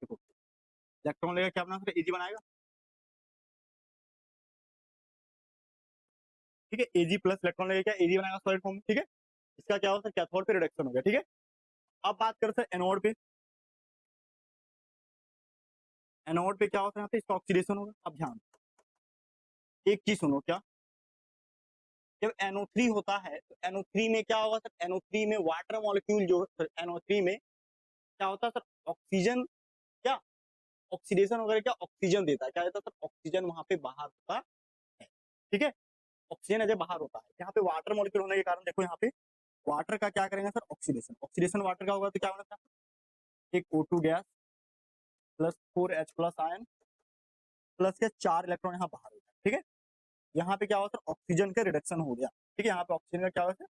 S1: देखो इलेक्ट्रॉन लेगा क्या बना, एजी बनाएगा, ठीक है, एजी प्लस इलेक्ट्रॉन लेगा क्या, एजी बनाएगा सॉलिड फॉर्म, ठीक है। इसका क्या होगा, कैथोड पे रिडक्शन हो गया, ठीक है। अब बात करते हैं एनोड पे, एनोड पे क्या होता है, यहाँ पे इसका ऑक्सीडेशन होगा। अब ध्यान एक चीज सुनो, क्या, जब NO3 होता है तो NO3 में क्या होगा सर, NO3 में वाटर मॉलिक्यूल जो NO3 में क्या होता है सर, ऑक्सीजन, क्या ऑक्सीडेशन वगैरह क्या ऑक्सीजन देता है, क्या देता है सर, ऑक्सीजन वहां पे बाहर होता है, ठीक है, ऑक्सीजन एज बाहर होता है। यहाँ पे वाटर मॉलिक्यूल होने के कारण देखो यहाँ पे वाटर का क्या करेंगे सर, ऑक्सीडेशन, ऑक्सीडेशन वाटर का होगा तो क्या होगा, एक O2 gas plus 4H plus ion plus के 4 इलेक्ट्रॉन यहाँ बाहर हो गया, ठीक है। यहाँ पे क्या होगा सर, ऑक्सीजन का रिडक्शन हो गया, ठीक है, यहाँ पे ऑक्सीजन का क्या होगा सर,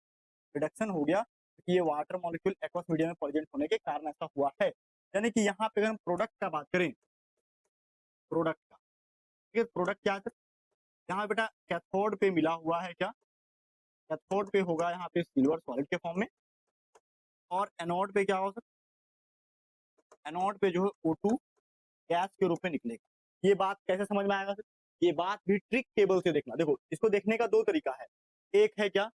S1: रिडक्शन हो गया, क्योंकि ये वाटर मॉलिक्यूल एक्वस मीडियम में प्रेजेंट होने के कारण ऐसा हुआ है। यानी कि यहाँ पे अगर हम प्रोडक्ट का बात करें, प्रोडक्ट का, ठीक है, प्रोडक्ट क्या है, यहाँ बेटा कैथोड पे मिला हुआ है क्या, कैथोड पे होगा यहाँ पे सिल्वर सॉलिड के फॉर्म में, और एनोड पे क्या होगा, एनोड पे जो है O2 गैस के रूप में निकलेगा। ये बात कैसे समझ में आएगा सर, ये बात भी ट्रिक टेबल से देखना, देखो इसको देखने का दो तरीका है, एक है क्या,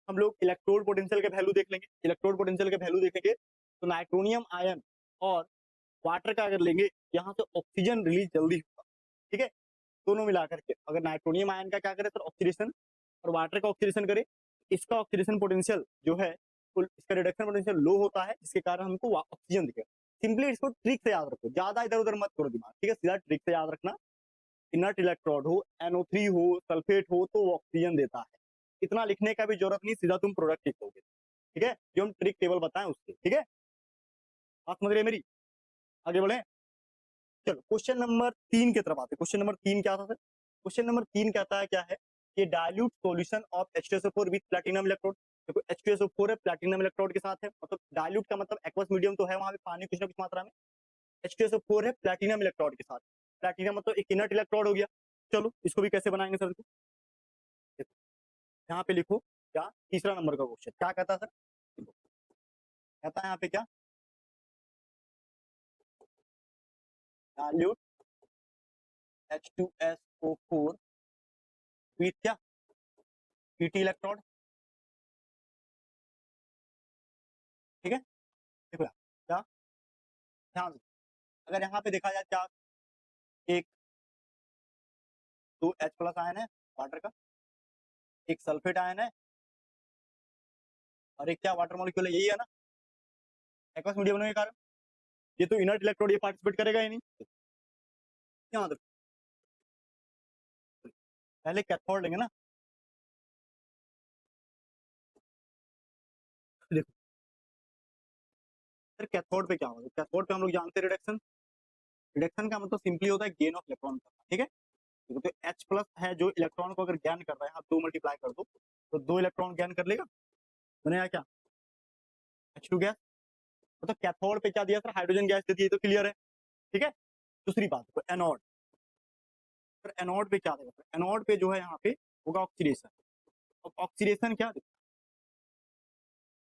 S1: हम लोग इलेक्ट्रोड पोटेंशियल के वैल्यू देख लेंगे, इलेक्ट्रोड पोटेंशियल के वैल्यू देखेंगे तो नाइट्रोनियम आयन और वाटर का अगर लेंगे, यहाँ से ऑक्सीजन रिलीज जल्दी होगा, ठीक है, दोनों मिलाकर के अगर नाइट्रोनियम आयन का क्या करे सर, ऑक्सीडेशन, और वाटर का ऑक्सीडेशन करे, इसका ऑक्सीडेशन पोटेंशियल जो है इसका रिडक्शन पोटेंशियल लो होता है, जिसके कारण हमको ऑक्सीजन दिखेगा। सिंपली इसको ट्रिक से याद रखो, ज्यादा इधर उधर मत करो दिमाग, ठीक है, सीधा ट्रिक से याद रखना, इनर्ट इलेक्ट्रोड हो, NO3 हो, सल्फेट हो तो वो ऑक्सीजन देता है, इतना लिखने का भी जरूरत नहीं, सीधा तुम प्रोडक्ट लिखोगे, ठीक है, जो हम ट्रिक टेबल बताएं उससे, ठीक है, बात समझ रहे मेरी, आगे बढ़े। चलो क्वेश्चन नंबर 3 की तरफ आते हैं। क्वेश्चन नंबर 3 क्या था सर? क्वेश्चन नंबर 3 कहता है क्या है कि dilute solution of H2SO4 with platinum electrode. देखो H2SO4 है, प्लैटिनम इलेक्ट्रोड के साथ है, मतलब डाइल्यूट का मतलब एक्वस मीडियम तो है, वहां पे पानी कुछ ना कुछ मात्रा में। H2SO4 है प्लैटिनम इलेक्ट्रोड के साथ, प्लैटिनम मतलब एक इनर्ट इलेक्ट्रोड हो गया। चलो इसको भी कैसे बनाएंगे सर? देखो यहाँ पे लिखो क्या, तीसरा नंबर का क्वेश्चन क्या कहता है सर? देखो, कहता है यहाँ पे क्या, डाइल्यूट H2SO4 विथ क्या, Pt इलेक्ट्रोड। ठीक है, देखो यार, क्या ध्यान दो। अगर यहाँ पे देखा जाए क्या, एक दो H प्लस आयन है वाटर का, एक सल्फेट आयन है, और एक क्या वाटर मॉलिक्यूल है, यही है ना एक्वस मीडियम होने के कारण। ये तो इनर्ट इलेक्ट्रोड, ये पार्टिसिपेट करेगा ही नहीं। यहाँ देखो, पहले कैथोड लेंगे ना, देखो फिर कैथोड पे क्या होगा। कैथोड पे हम लोग जानते हैं रिडक्शन। रिडक्शन का मतलब सिंपली होता है गेन ऑफ इलेक्ट्रॉन करना। ठीक है, तो H प्लस है जो इलेक्ट्रॉन को अगर ज्ञान कर रहा है, आप 2 मल्टीप्लाई कर दो तो 2 इलेक्ट्रॉन ज्ञान कर लेगा, बनेगा क्या H2 गैस। मतलब कैथोड पे क्या दिया सर, हाइड्रोजन गैस देती है, तो क्लियर है। ठीक है, दूसरी बात तो एनोड, सर एनोड पे क्या देगा, एनोड पे जो है यहाँ पे होगा ऑक्सीडेशन। अब ऑक्सीडेशन क्या,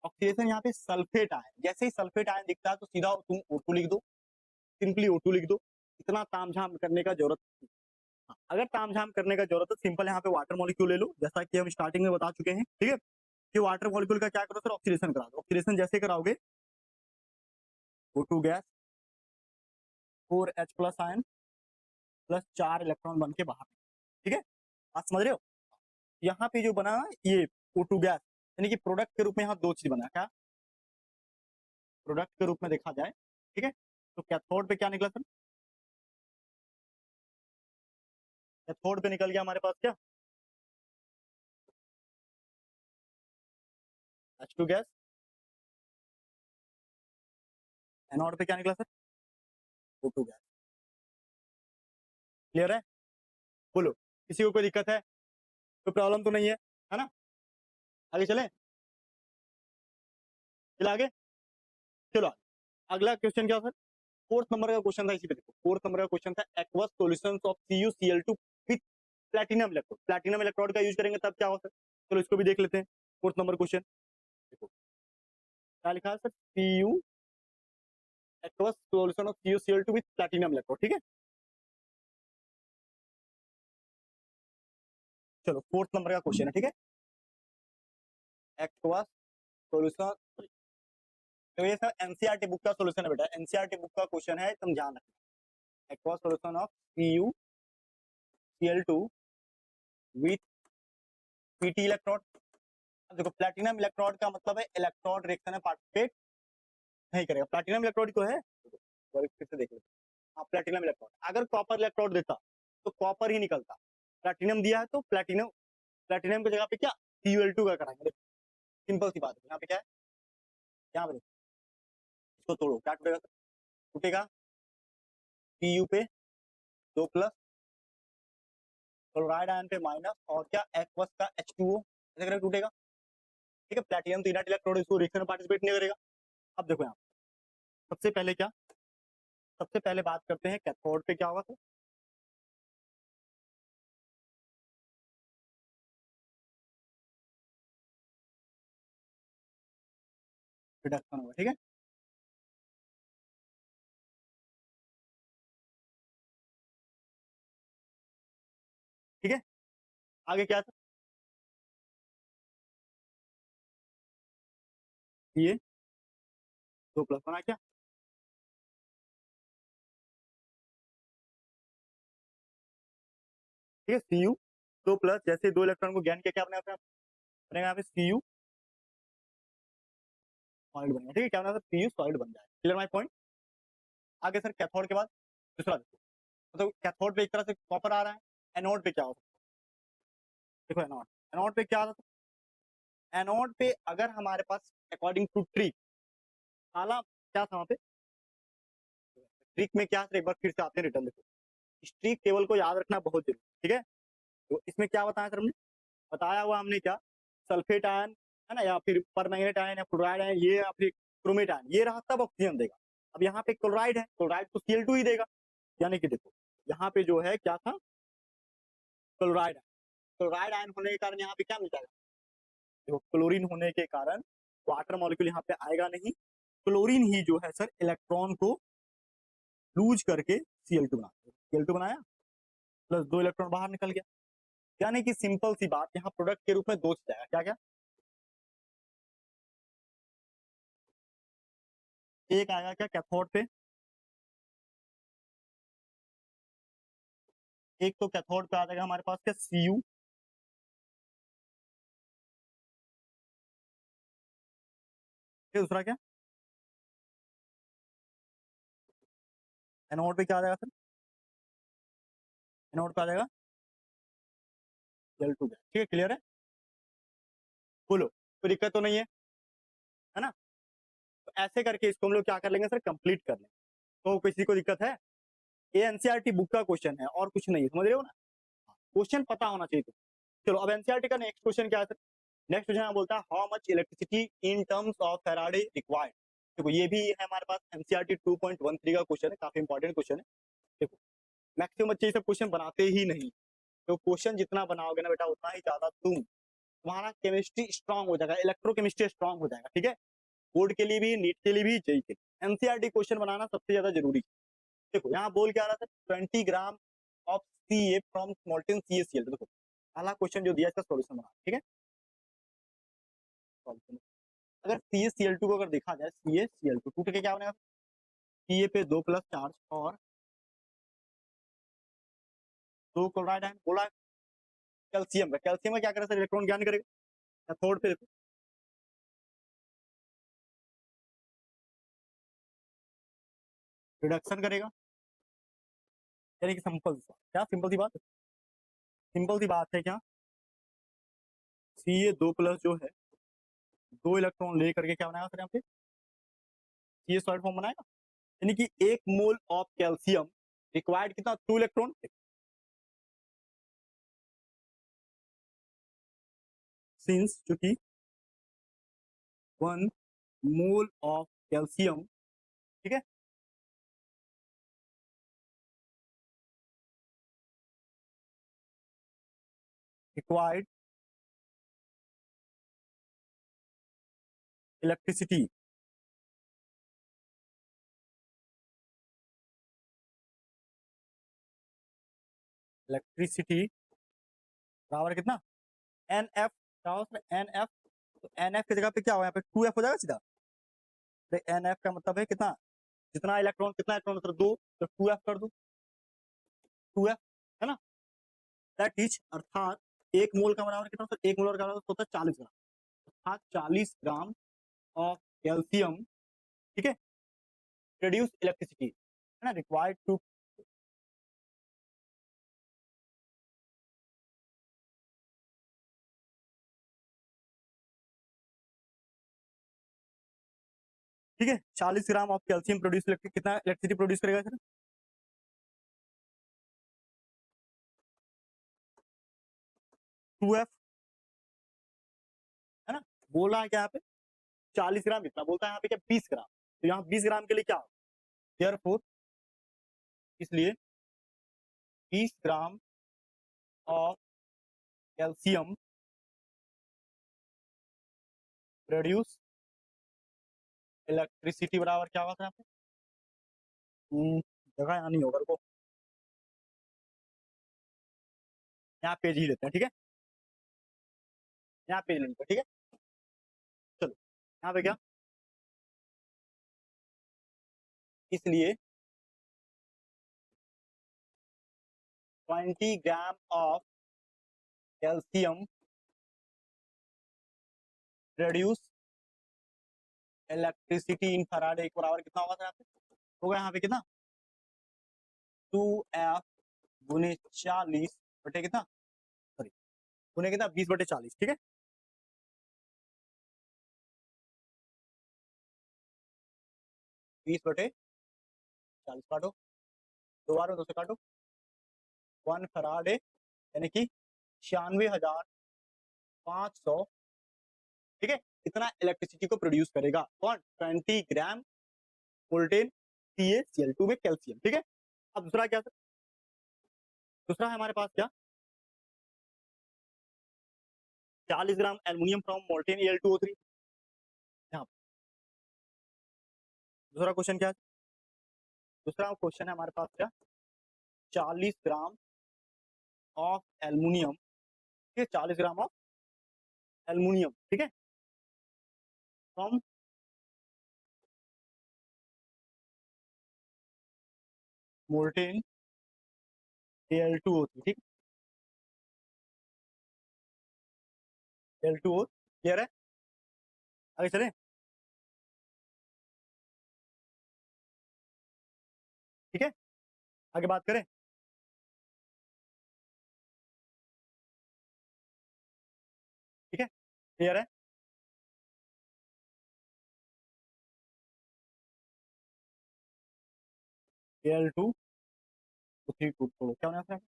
S1: ऑक्सीडेशन यहाँ पे सल्फेट आयन, जैसे ही सल्फेट आयन दिखता है तो सीधा तुम O2 लिख दो, सिंपली O2 लिख दो। इतना तामझाम करने का जरूरत नहीं। हाँ, अगर तामझाम करने का जरूरत है, सिंपल यहाँ पे वाटर मॉलिक्यूल ले लो, जैसा कि हम स्टार्टिंग में बता चुके हैं। ठीक है, कि वाटर मॉलिक्यूल का क्या करो सर, ऑक्सीडेशन करा दो। ऑक्सीडेशन जैसे कराओगे, O2 gas, 4H plus ion plus 4 electron बन के बाहर। ठीक है, आप समझ रहे हो। यहाँ पे जो बना ये O2 गैस, यानी कि प्रोडक्ट के रूप में यहाँ दो चीज बना, क्या प्रोडक्ट के रूप में देखा जाए। ठीक है, तो कैथोड पे क्या निकला सर, कैथोड पे निकल गया हमारे पास क्या, H2 गैस। एनोड पे क्या निकला सर, O2 गैस। क्लियर है, बोलो किसी को कोई दिक्कत है, कोई प्रॉब्लम तो नहीं है ना? आगे चले, चलो आगे, चलो आगे। अगला क्वेश्चन क्या सर, फोर्थ नंबर का क्वेश्चन था, इसी पे देखो फोर्थ नंबर का क्वेश्चन था aqueous solutions of CuCl2 with platinum electrode. Platinum electrode का यूज करेंगे तब क्या होता है, चलो इसको भी देख लेते हैं। फोर्थ नंबर क्वेश्चन देखो क्या लिखा है sir, Cu aqueous solution of CuCl2 with platinum electrode. ठीक है, चलो फोर्थ नंबर का क्वेश्चन है। ठीक है, एक्वस सॉल्यूशन, तो ये सर एनसीईआरटी बुक का सॉल्यूशन है बेटा, एनसीईआरटी बुक का क्वेश्चन है, तुम ध्यान रखना। Aqueous solution of CuCl2 with Pt electrode. देखो प्लैटिनम इलेक्ट्रोड का मतलब है इलेक्ट्रोड रिएक्शन में पार्टिसिपेट नहीं करेगा, प्लैटिनम इलेक्ट्रोड को है। फिर से देख लेते, हाँ प्लैटिनम इलेक्ट्रोड, अगर कॉपर इलेक्ट्रोड देता तो कॉपर ही निकलता, प्लैटिनम दिया है तो प्लैटिनम, प्लैटिनम की जगह पे क्या Cul2 का कराएंगे। सिंपल सी बात है, यहाँ पे क्या है, यहाँ पे इसको तोड़ो, क्या टूटेगा, टूटेगा Cu पे 2 प्लस, क्लोराइड आयन पे माइनस, और क्या एक्वस का H2O ऐसे करके टूटेगा। ठीक है, प्लैटिनम तो इनर्ट इलेक्ट्रोड, इसको रिएक्शन में पार्टिसिपेट नहीं करेगा। अब देखो यहाँ सबसे पहले क्या, सबसे पहले बात करते हैं कैथोड पे क्या होगा, तो रिडक्शन होगा। ठीक है, ठीक है, आगे क्या था, ये 2 प्लस बना क्या, ठीक है Cu 2 प्लस, जैसे 2 इलेक्ट्रॉन को ज्ञान किया क्या बनेगा, बनेगा यहाँ पे Cu सॉलिड बनेगा। ठीक है, क्या बना Cu सॉलिड बन जाए। Clear my point. आगे सर कैथोड के बाद दूसरा देखो, मतलब कैथोड पे एक तरह से कॉपर आ रहा है, एनोड पे क्या होता है, देखो एनोड, एनोड पे क्या होता है, एनोड पे अगर हमारे पास अकॉर्डिंग टू ट्री काला क्या था वहां पे, स्ट्रीक में क्या है, एक बार फिर से आते हैं रिटर्न। देखो स्ट्रीक टेबल को याद रखना बहुत जरूरी, ठीक है। तो इसमें क्या बताया सर हमने, बताया हुआ हमने क्या, सल्फेट आयन है ना, या फिर परमैंगनेट आयन या क्लोराइड आयन, ये या फिर क्रोमेट आयन, ये रहा तब ऑक्सीजन देगा। अब यहाँ पे क्लोराइड है, क्लोराइड तो Cl2 ही देगा, यानी कि देखो यहाँ पे जो है क्या था, क्लोराइड। क्लोराइड आयन होने के कारण यहाँ पे क्या मिल जाएगा, देखो क्लोरीन होने के कारण वाटर मॉलिक्यूल यहाँ पे आएगा नहीं, क्लोरीन ही जो है सर इलेक्ट्रॉन को लूज करके Cl2 बना, Cl2 बनाया प्लस 2 इलेक्ट्रॉन बाहर निकल गया, यानी कि सिंपल सी बात यहाँ प्रोडक्ट के रूप में 2 चीज आएगा, क्या क्या, एक आएगा क्या कैथोड पे, एक तो कैथोड पे आ जाएगा हमारे पास क्या Cu, फिर दूसरा क्या एनोड पे क्या आ जाएगा सर, एनोड पे आ जाएगा Cl2 गैस, ठीक है, क्लियर है, बोलो कोई दिक्कत तो नहीं है ना। तो ऐसे करके इसको हम लोग क्या कर लेंगे सर, कंप्लीट कर लेंगे। तो किसी को दिक्कत है, ये एनसीईआरटी बुक का क्वेश्चन है और कुछ नहीं है, समझ रहे हो ना, क्वेश्चन पता होना चाहिए तो। चलो अब एनसीईआरटी का नेक्स्ट क्वेश्चन क्या है सर, नेक्स्ट क्वेश्चन यहाँ बोलता है how much electricity in terms of Faraday required. देखो ये भी है हमारे पास एनसीईआरटी 2.13 का क्वेश्चन है, काफी इंपॉर्टेंट क्वेश्चन है। देखो मैक्सिमम बच्चे ये सब क्वेश्चन बनाते ही नहीं, तो क्वेश्चन जितना बनाओगे ना बेटा उतना ही ज्यादा तुम्हारा केमिस्ट्री स्ट्रांग हो जाएगा, इलेक्ट्रोकेमिस्ट्री स्ट्रांग हो जाएगा, ठीक है। बोर्ड के लिए भी, नीट के लिए भी, जेई के लिए एनसीईआरटी क्वेश्चन बनाना सबसे ज्यादा जरूरी है। देखो यहाँ बोल क्या रहा था, 20 gram of C A from molten CaCl। देखो पहला क्वेश्चन जो दिया इसका सॉल्यूशन बना, ठीक है। solution। अगर CaCl2 को अगर देखा जाए, CaCl2 टूट के क्या बनेगा, Ca पे 2 प्लस चार्ज और 2 क्लोराइड आयन, बोला कैल्शियम का, कैल्शियम का क्या करेगा सर, इलेक्ट्रॉन ज्ञान करेगा, कैथोड पे देखो रिडक्शन करेगा, यानी कि सिंपल क्या, सिंपल सी बात, सिंपल सी बात है क्या, Ca2 प्लस जो है 2 इलेक्ट्रॉन ले करके क्या बनाएगा सर, यहाँ पे Ca सॉलिड फॉर्म बनाएगा, यानी कि 1 मोल ऑफ कैल्शियम रिक्वायर्ड कितना, 2 इलेक्ट्रॉन, सिंस चूंकि 1 मोल ऑफ कैल्शियम, ठीक है, रिक्वायर्ड इलेक्ट्रिसिटी, इलेक्ट्रिसिटी बराबर कितना, NF, क्या होता है NF, तो NF की जगह पे क्या हो, यहाँ पे 2F हो जाएगा सीधा, तो NF का मतलब है कितना, जितना इलेक्ट्रॉन, कितना इलेक्ट्रॉन मतलब 2, तो 2F कर दो, 2F है ना, दैट इज अर्थात 1 मोल का बराबर कितना, तो 1 मोल का बराबर होता है 40 ग्राम, अर्थात 40 ग्राम ऑफ कैल्शियम, ठीक है, प्रोड्यूस इलेक्ट्रिसिटी है ना, रिक्वायर्ड टू, ठीक है, 40 gram of calcium produce electric, कितना इलेक्ट्रिसिटी प्रोड्यूस करेगा सर, 2F है ना, बोला है क्या यहाँ पे 40 ग्राम, इतना बोलता है यहाँ पे क्या 20 ग्राम, तो यहाँ 20 ग्राम के लिए क्या, देयरफॉर इसलिए 20 gram of calcium produce electricity बराबर क्या होगा यहाँ पे, जगह यहाँ नहीं होगा को, यहाँ पेज ही लेते हैं, ठीक है, यहाँ पेज लेते हैं, ठीक है। चलो यहाँ पे क्या, इसलिए 20 gram of calcium produce electricity in Faraday के बराबर कितना होगा यहाँ पे, होगा यहाँ पे कितना 2F गुने 40 बटे कितना, सॉरी गुने कितना 20/40, ठीक है, 20/40, 40 काटो, 2 बार में 2 से काटो, 1 फराडे यानी कि 96,500, ठीक है, इतना इलेक्ट्रिसिटी को प्रोड्यूस करेगा कौन? 20 ग्राम मोल्टेन CaCl2 में कैल्शियम, ठीक है। अब दूसरा क्या सर? दूसरा है हमारे पास क्या? 40 ग्राम एल्युमिनियम फ्रॉम मोल्टेन Al2O3। यहाँ दूसरा क्वेश्चन क्या है? दूसरा क्वेश्चन है हमारे पास क्या? 40 ग्राम ऑफ एल्युमिनियम, ठीक है, 40 ग्राम ऑफ एल्युमिनियम, ठीक है, फ्रॉम मोल्टेन Al2O3, ठीक, Al2O, क्लियर है? आगे चले, ठीक है, आगे बात करें। ठीक है, क्लियर है? Al2 तो 3 को क्या होना है?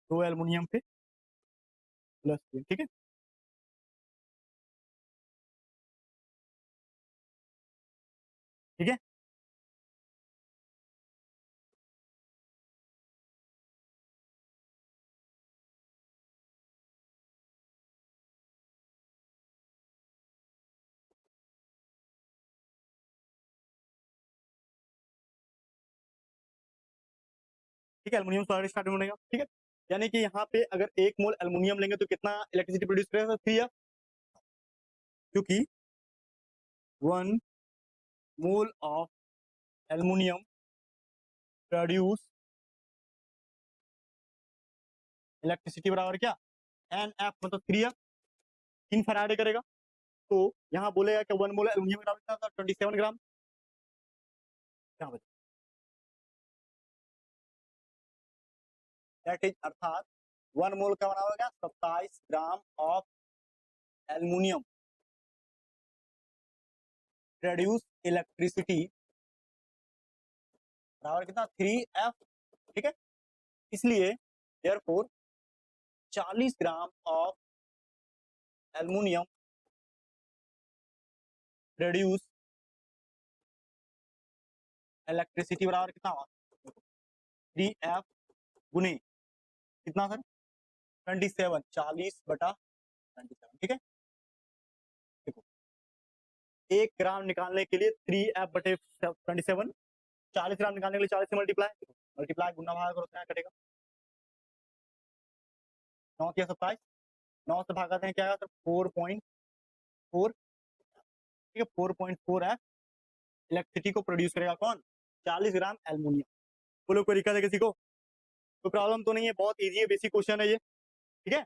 S1: 2 एल्युमिनियम पे प्लस 3, ठीक है, ठीक है, ठीक है, एल्युमिनियम सॉलिड स्टार्ट में बनेगा, ठीक है, यानी कि यहाँ पे अगर 1 मोल एल्युमिनियम लेंगे तो कितना इलेक्ट्रिसिटी प्रोड्यूस करेगा? 3 क्योंकि 1 mole of aluminium produce electricity बराबर क्या? NF मतलब 3F, 3 फराडे करेगा, तो यहाँ बोलेगा कि 1 मोल एल्युमिनियम का बराबर था 27 ग्राम, क्या बचा? दैट इज अर्थात 1 मोल का बराबर क्या? 27 gram of aluminium produce electricity बराबर कितना? 3F, ठीक है, इसलिए therefore 40 gram of aluminium produce electricity बराबर कितना हुआ? 3F गुने कितना सर? 27, 40 बटा 27, ठीक है, देखो 1 ग्राम निकालने के लिए 3F बटे 27, 40 ग्राम निकालने के लिए 40 से मल्टीप्लाई गुना भाग करो, क्या कटेगा? 9 या 27, 9 से भागाते हैं क्या आएगा सर? 4.4, ठीक है, 4.4F इलेक्ट्रिसिटी को प्रोड्यूस करेगा कौन? 40 ग्राम एल्युमिनियम। बोलो कोई दिक्कत है किसी को? कोई प्रॉब्लम तो नहीं है? बहुत इजी है, बेसिक क्वेश्चन है ये, ठीक है।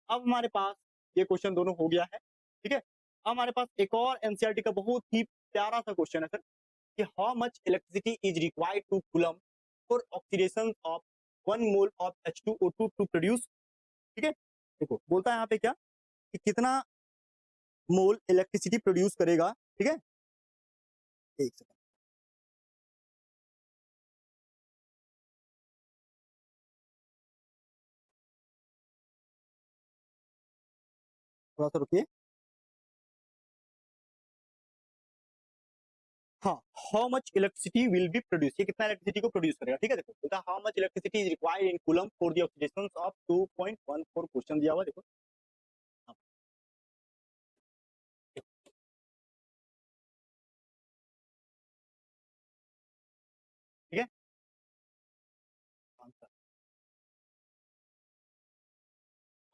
S1: अब हमारे पास ये क्वेश्चन दोनों हो गया है, ठीक है। अब हमारे पास एक और एनसीईआरटी का बहुत ही प्यारा सा क्वेश्चन है सर कि how much electricity is required to coulomb for oxidation of 1 mole of H2O2 to produce, ठीक है, देखो बोलता है यहाँ पे क्या कि कितना मोल इलेक्ट्रिसिटी प्रोड्यूस करेगा, ठीक है, एक सेकंड, थोड़ा सा रुकिए। हाँ, how much electricity will be produce, ये कितना इलेक्ट्रिसिटी को प्रोड्यूस करेगा, ठीक है, देखो बोलता है how much electricity is required in coulomb for the oxidation of 2.14, question दिया हुआ देखो, हाँ, ठीक है, आंसर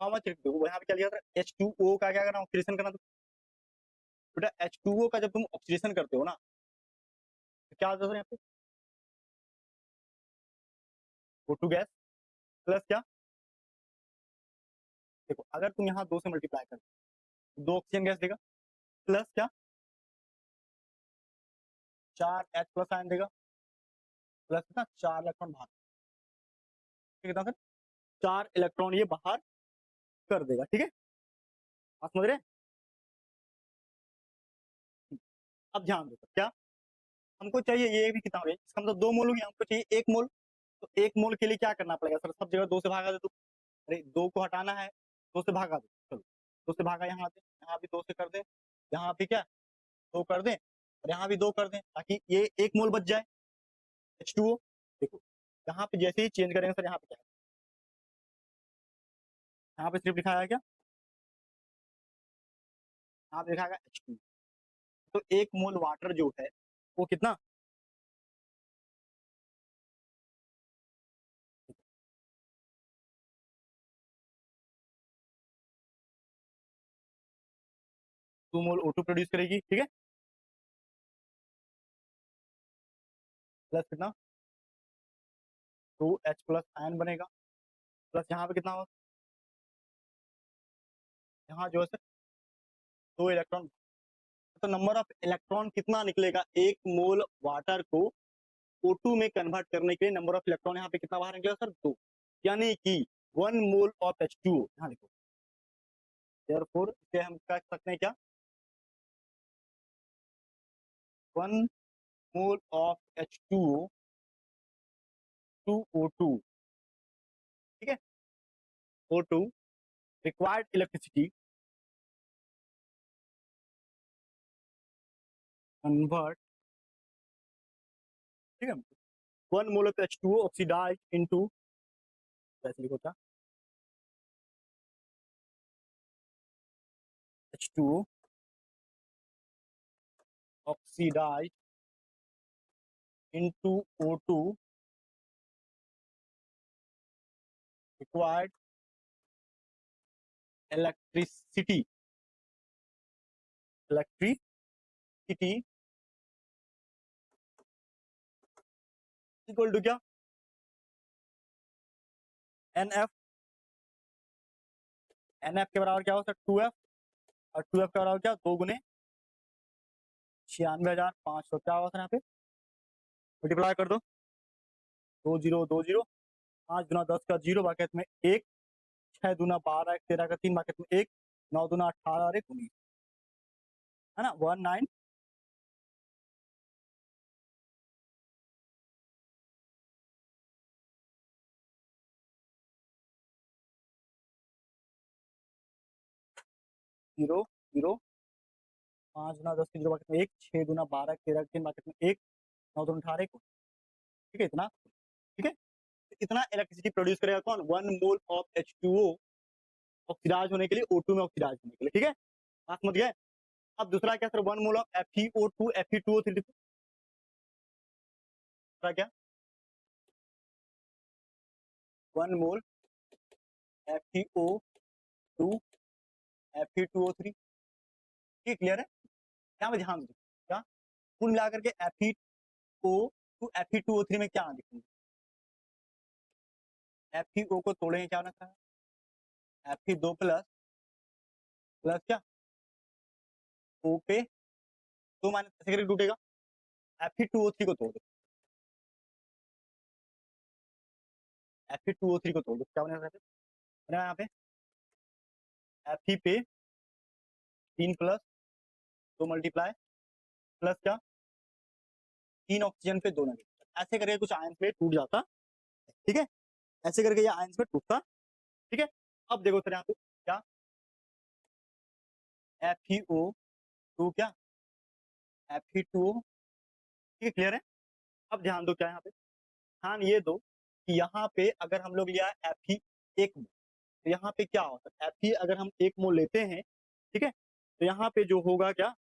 S1: हाउ मच, देखो यहाँ पे क्या लिया था? H2O का क्या करना? ऑक्सीडेशन करना, तो बेटा H2O का जब तुम ऑक्सीडेशन करते हो ना तो क्या होता है यहाँ पे? O2 गैस प्लस क्या? देखो अगर तुम यहाँ 2 से मल्टीप्लाई कर 2 ऑक्सीजन गैस देगा, प्लस क्या? 4H प्लस आयन देगा, प्लस कितना? 4 इलेक्ट्रॉन बाहर, कितना सर? 4 इलेक्ट्रॉन ये बाहर कर देगा, ठीक है, आप समझ रहे हैं? अब ध्यान दो क्या, हमको चाहिए ये भी कितना हो गया, इसका मतलब 2 मोल हो गया, हमको चाहिए 1 मोल। तो 1 मोल के लिए क्या करना पड़ेगा सर, सब जगह 2 से भागा दे दो। अरे 2 को हटाना है, 2 से भागा दो, चलो 2 से भागा, यहाँ पे यहाँ भी 2 से कर दें, यहाँ पे क्या 2 कर दें और यहाँ भी 2 कर दें, ताकि ये 1 मोल बच जाए H2O। देखो यहाँ पे जैसे ही चेंज करेंगे सर, यहाँ पे क्या है, यहाँ पे सिर्फ लिखा है क्या, यहाँ पे लिखा है H2। तो 1 मोल वाटर जो है वो कितना, 2 मोल O2 प्रोड्यूस करेगी, ठीक है, प्लस कितना 2H प्लस आयन बनेगा, प्लस यहाँ पे कितना होगा, यहाँ जो है सर 2 इलेक्ट्रॉन। तो नंबर ऑफ इलेक्ट्रॉन कितना निकलेगा, 1 मोल वाटर को O2 में कन्वर्ट करने के लिए नंबर ऑफ इलेक्ट्रॉन यहाँ पे कितना बाहर निकलेगा सर 2, यानी कि 1 मोल ऑफ H2O। यहाँ देखो देयरफॉर इसे हम कह सकते हैं क्या, 1 mole of H2O to O2, ठीक है, O2 रिक्वायर्ड इलेक्ट्रिसिटी कन्वर्ट, ठीक है, 1 mole of H2O oxidise into, वैसे लिखो क्या, H2O oxidise into O2 required electricity, electricity equal to क्या, NF, NF के बराबर क्या हो सकता है 2F, और 2F के बराबर क्या 2 गुने 96,500, क्या होगा सर यहाँ पे मल्टीप्लाई कर दो, 2 जीरो 2 जीरो, 5 गुना 10 का 0 बाकेट में 1, 6 दूना 12, 13 का 3 बाकेट में 1, 9 दूना 18 और 1 19, है ना 19, जीरो जीरो, 5 गुना 10 के 0 बाकेट में 1, 6 दूना 12, 13 का 3 बाकेट में 1, 9 दूना 18, 1, ठीक है इतना, ठीक है, तो इतना इलेक्ट्रिसिटी प्रोड्यूस करेगा कौन, 1 मोल ऑफ H2O ऑक्सीडाइज होने के लिए, O2 में ऑक्सीडाइज होने के लिए, ठीक है, बात समझ गए। अब दूसरा क्या sir, 1 mole of FeO2 Fe2O3, दूसरा क्या 1 मोल FeO2 Fe2O3, ठीक क्लियर है, यहाँ पे ध्यान दो क्या, कुल मिलाकर के FeO2 Fe2O3 में क्या दिखेंगे, Fe2O को तोड़ेंगे क्या होना था, Fe2 प्लस प्लस क्या O पे 2 माइनस ऐसे करके टूटेगा, Fe2O3 को तोड़ दो, Fe2O3 को तोड़ दो, क्या बनेगा यहाँ पे Fe पे 3 प्लस 2 मल्टीप्लाई प्लस क्या 3 ऑक्सीजन पे 2 नेगेटिव, ऐसे करके कुछ आयंस में टूट जाता, ठीक है, ऐसे करके ये आयंस में टूटता, ठीक है। अब देखो सर यहाँ पे क्या FeO2 क्या Fe2O, ठीक है क्लियर है। अब ध्यान दो क्या यहाँ पे, ध्यान ये दो कि यहाँ पे अगर हम लोग लिया Fe 1 मोल, तो यहाँ पे क्या होता है Fe अगर हम 1 मोल लेते हैं, ठीक है, तो यहाँ पे जो होगा क्या,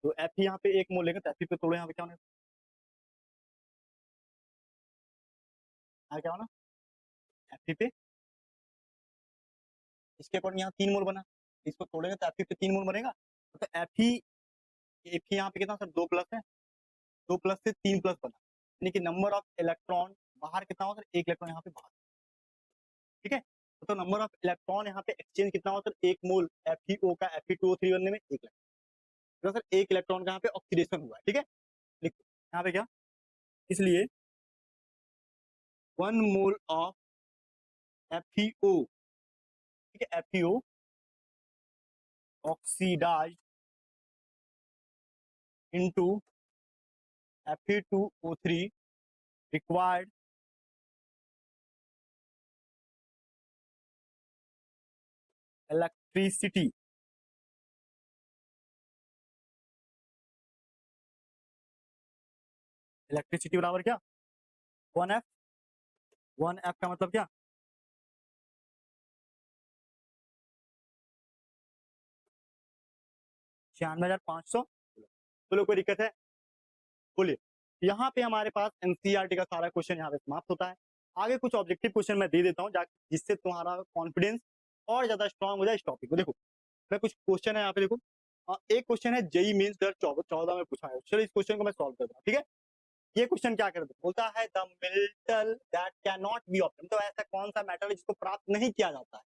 S1: तो Fe यहाँ पे 1 मोल लेंगे तो Fe पे तोड़ो, यहाँ पे क्या होना, क्या होना Fe पे, इसके अकॉर्डिंग यहाँ 3 मोल बना, इसको तोड़ेंगे तो Fe पे 3 मोल बनेगा, तो Fe यहाँ पे कितना सर 2 प्लस है, 2 प्लस से 3 प्लस बना, यानी कि नंबर ऑफ इलेक्ट्रॉन बाहर कितना होगा सर, 1 इलेक्ट्रॉन यहाँ पे बाहर, ठीक है, तो नंबर ऑफ इलेक्ट्रॉन यहाँ पे एक्सचेंज कितना होगा सर, 1 मोल FeO का Fe2O3 बनने में 1 इलेक्ट्रॉन, तो सर 1 इलेक्ट्रॉन का यहाँ पे ऑक्सीडेशन हुआ है, ठीक है, लिखो यहाँ पे क्या, इसलिए 1 मोल ऑफ FeO, ठीक है, FeO oxidise into Fe2O3 required electricity electricity बराबर क्या 1F 1F का मतलब क्या 96,500 चलो कोई दिक्कत है बोलिए यहाँ पे हमारे पास एनसीईआरटी का सारा क्वेश्चन यहाँ पे समाप्त होता है आगे कुछ ऑब्जेक्टिव क्वेश्चन मैं दे देता हूँ जिससे तुम्हारा कॉन्फिडेंस और ज्यादा स्ट्रांग हो जाए इस टॉपिक को देखो मैं कुछ क्वेश्चन है यहाँ पे देखो एक क्वेश्चन है जेई मेंस 2014 में पूछा है चलो इस क्वेश्चन को मैं सॉल्व कर दूँ ठीक है ये क्वेश्चन क्या करता है बोलता है the metal that can not be obtain तो ऐसा कौन सा मेटल है जिसको प्राप्त नहीं किया जाता है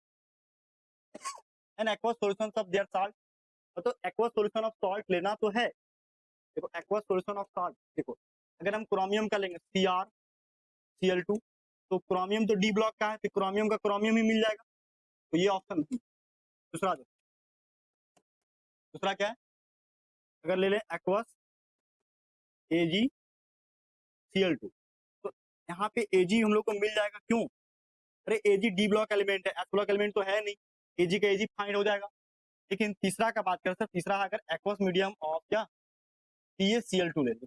S1: an aqueous solution of their salt तो एक्वस सॉल्यूशन ऑफ सॉल्ट लेना तो है देखो एक्वस सॉल्यूशन ऑफ सॉल्ट देखो अगर हम क्रोमियम का लेंगे CrCl2 तो क्रोमियम तो डी ब्लॉक का है तो क्रोमियम का क्रोमियम ही मिल जाएगा तो ये ऑप्शन दूसरा देखो दूसरा क्या है अगर ले लें एक्वस AgCl2 तो यहाँ पे Ag हम लोग को मिल जाएगा क्यों अरे Ag डी ब्लॉक एलिमेंट है एस ब्लॉक एलिमेंट तो है नहीं Ag का Ag फाइंड हो जाएगा लेकिन तीसरा का बात करें सर तीसरा है अगर एक्वस मीडियम ऑफ क्या CaCl2 ले लो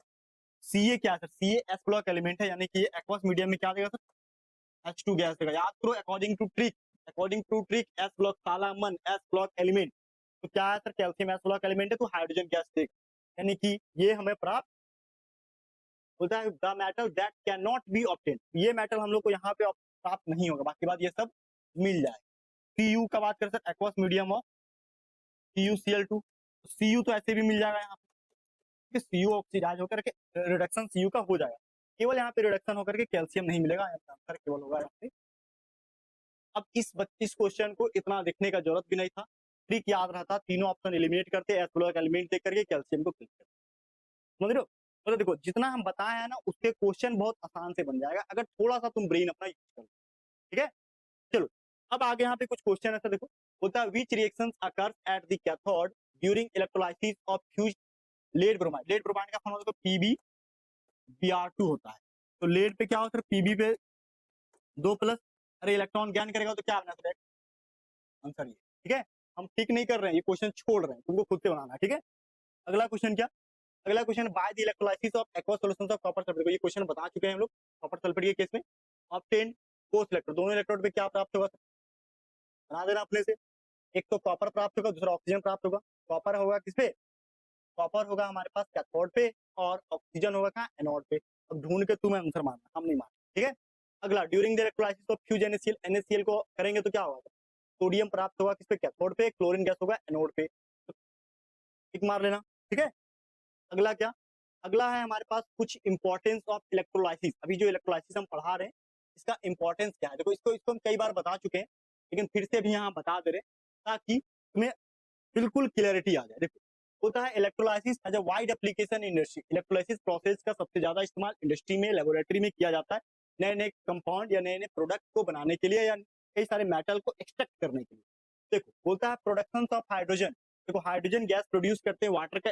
S1: Ca क्या sir Ca S block element है यानी कि ये एक्वस मीडियम में क्या देगा सर H2 गैस देगा याद करो according to trick S block सालामन एस ब्लॉक एलिमेंट तो क्या है sir calcium S block element है तो हाइड्रोजन गैस देगा यानी कि ये हमें प्राप्त होता है the metal that can not be obtain ये मेटल हम लोग को यहाँ पे प्राप्त नहीं होगा बाकी बात ये सब मिल जाए Cu का बात करें sir aqueous medium of CuCl2 Cu तो ऐसे भी मिल जाएगा यहाँ पे Cu ऑक्सीडाइज होकर के रिडक्शन Cu का हो जाएगा केवल यहाँ पे रिडक्शन होकर के कैल्शियम नहीं मिलेगा आंसर केवल होगा यहाँ पे अब इस क्वेश्चन को इतना देखने का जरूरत भी नहीं था ट्रिक याद रहता तीनों ऑप्शन एलिमिनेट करते एस ब्लॉक एलिमेंट देख करके कैल्शियम को क्लिक करते समझ रहे हो मतलब देखो जितना हम बताए हैं ना उसके क्वेश्चन बहुत आसान से बन जाएगा अगर थोड़ा सा तुम ब्रेन अपना यूज करो ठीक है चलो अब आगे यहाँ पे कुछ क्वेश्चन है देखो बोलता है which reactions occurs at the cathode during electrolysis of fused lead bromide का फॉर्मूला PbBr2 होता है तो लेड पे क्या होता है Pb पे 2+ अरे इलेक्ट्रॉन ज्ञान करेगा तो क्या आना आंसर ये ठीक है हम ठीक नहीं कर रहे हैं ये क्वेश्चन छोड़ रहे हैं तुमको खुद से बनाना ठीक है अगला क्वेश्चन क्या अगला question by the electrolysis of aqueous solutions of copper sulphate ये क्वेश्चन बता चुके हैं हम लोग कॉपर सल्फेट के केस में ऑब्टेन कोस इलेक्ट्रोड दोनों इलेक्ट्रोड पे क्या प्राप्त होगा बना देना अपने से एक तो कॉपर प्राप्त होगा दूसरा ऑक्सीजन प्राप्त होगा कॉपर होगा किस पे कॉपर होगा हमारे पास कैथोड पे और ऑक्सीजन होगा कहाँ एनोड पे अब ढूंढ के तुम्हें आंसर मारना हम नहीं मारना ठीक है अगला during the electrolysis of fuse NaCl को करेंगे तो क्या होगा सोडियम प्राप्त होगा किस पे कैथोड पे क्लोरीन गैस होगा एनोड पे टिक मार लेना ठीक है अगला क्या अगला है हमारे पास कुछ इंपॉर्टेंस ऑफ इलेक्ट्रोलाइसिस अभी जो इलेक्ट्रोलाइसिस हम पढ़ा रहे हैं इसका इंपॉर्टेंस क्या है देखो इसको हम कई बार बता चुके हैं लेकिन फिर से भी यहाँ बता दे रहे ताकि तुम्हें बिल्कुल क्लियरिटी आ जाए देखो होता है electrolysis as a wide application industry electrolysis process का सबसे ज्यादा इस्तेमाल इंडस्ट्री में लेबोरेटरी में किया जाता है नए नए कंपाउंड या नए नए प्रोडक्ट को बनाने के लिए या कई सारे मेटल को एक्सट्रैक्ट करने के लिए देखो बोलता है प्रोडक्शन ऑफ हाइड्रोजन देखो हाइड्रोजन गैस प्रोड्यूस करते हैं वाटर का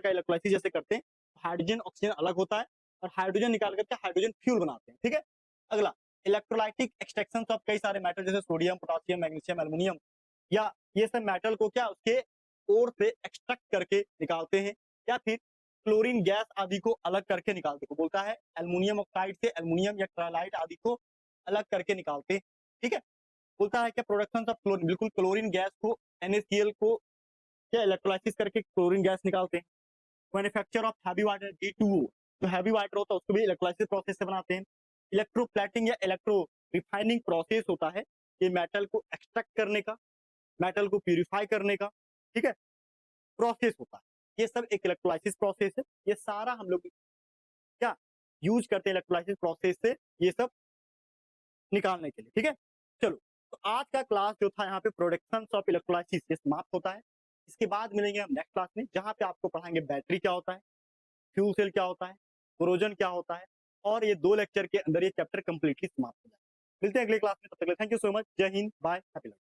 S1: इलेक्ट्रोलाइसिस जैसे करते हैं हाइड्रोजन ऑक्सीजन अलग होता है और हाइड्रोजन निकाल करके हाइड्रोजन फ्यूल बनाते हैं ठीक है अगला इलेक्ट्रोलाइटिक एक्सट्रैक्शन ऑफ कई सारे मेटल जैसे सोडियम पोटासियम मैग्नीशियम एल्युमिनियम या ये सब मेटल को क्या उसके ओर से एक्सट्रैक्ट करके निकालते हैं या फिर क्लोरीन गैस आदि को अलग करके निकालते हैं बोलता है एल्युमिनियम ऑक्साइड से एल्युमिनियम या ट्राइलाइट आदि को अलग करके निकालते हैं ठीक है बोलता है क्या प्रोडक्शन ऑफ क्लोरीन बिल्कुल क्लोरीन गैस को NaCl को क्या इलेक्ट्रोलाइसिस करके क्लोरीन गैस निकालते हैं manufacture of heavy water D2O जो हैवी वाटर होता है उसको भी इलेक्ट्रोलाइसिस प्रोसेस से बनाते हैं इलेक्ट्रोप्लेटिंग या इलेक्ट्रो रिफाइनिंग प्रोसेस होता है ये मेटल को एक्सट्रैक्ट करने का मेटल को प्यूरिफाई करने का ठीक है प्रोसेस होता है ये सब एक इलेक्ट्रोलाइसिस प्रोसेस है ये सारा हम लोग क्या यूज करते हैं इलेक्ट्रोलाइसिस प्रोसेस से ये सब निकालने के लिए ठीक है चलो तो आज का क्लास जो था यहाँ पे प्रोडक्शन ऑफ इलेक्ट्रोलाइसिस ये समाप्त होता है इसके बाद मिलेंगे हम नेक्स्ट क्लास में जहाँ पे आपको पढ़ाएंगे बैटरी क्या होता है फ्यूल सेल क्या होता है कोरोजन क्या होता है और ये 2 लेक्चर के अंदर ये चैप्टर कंप्लीटली समाप्त हो जाए मिलते हैं अगले क्लास में तब तक थैंक यू सो मच जय हिंद बाय हैप्पी लर्निंग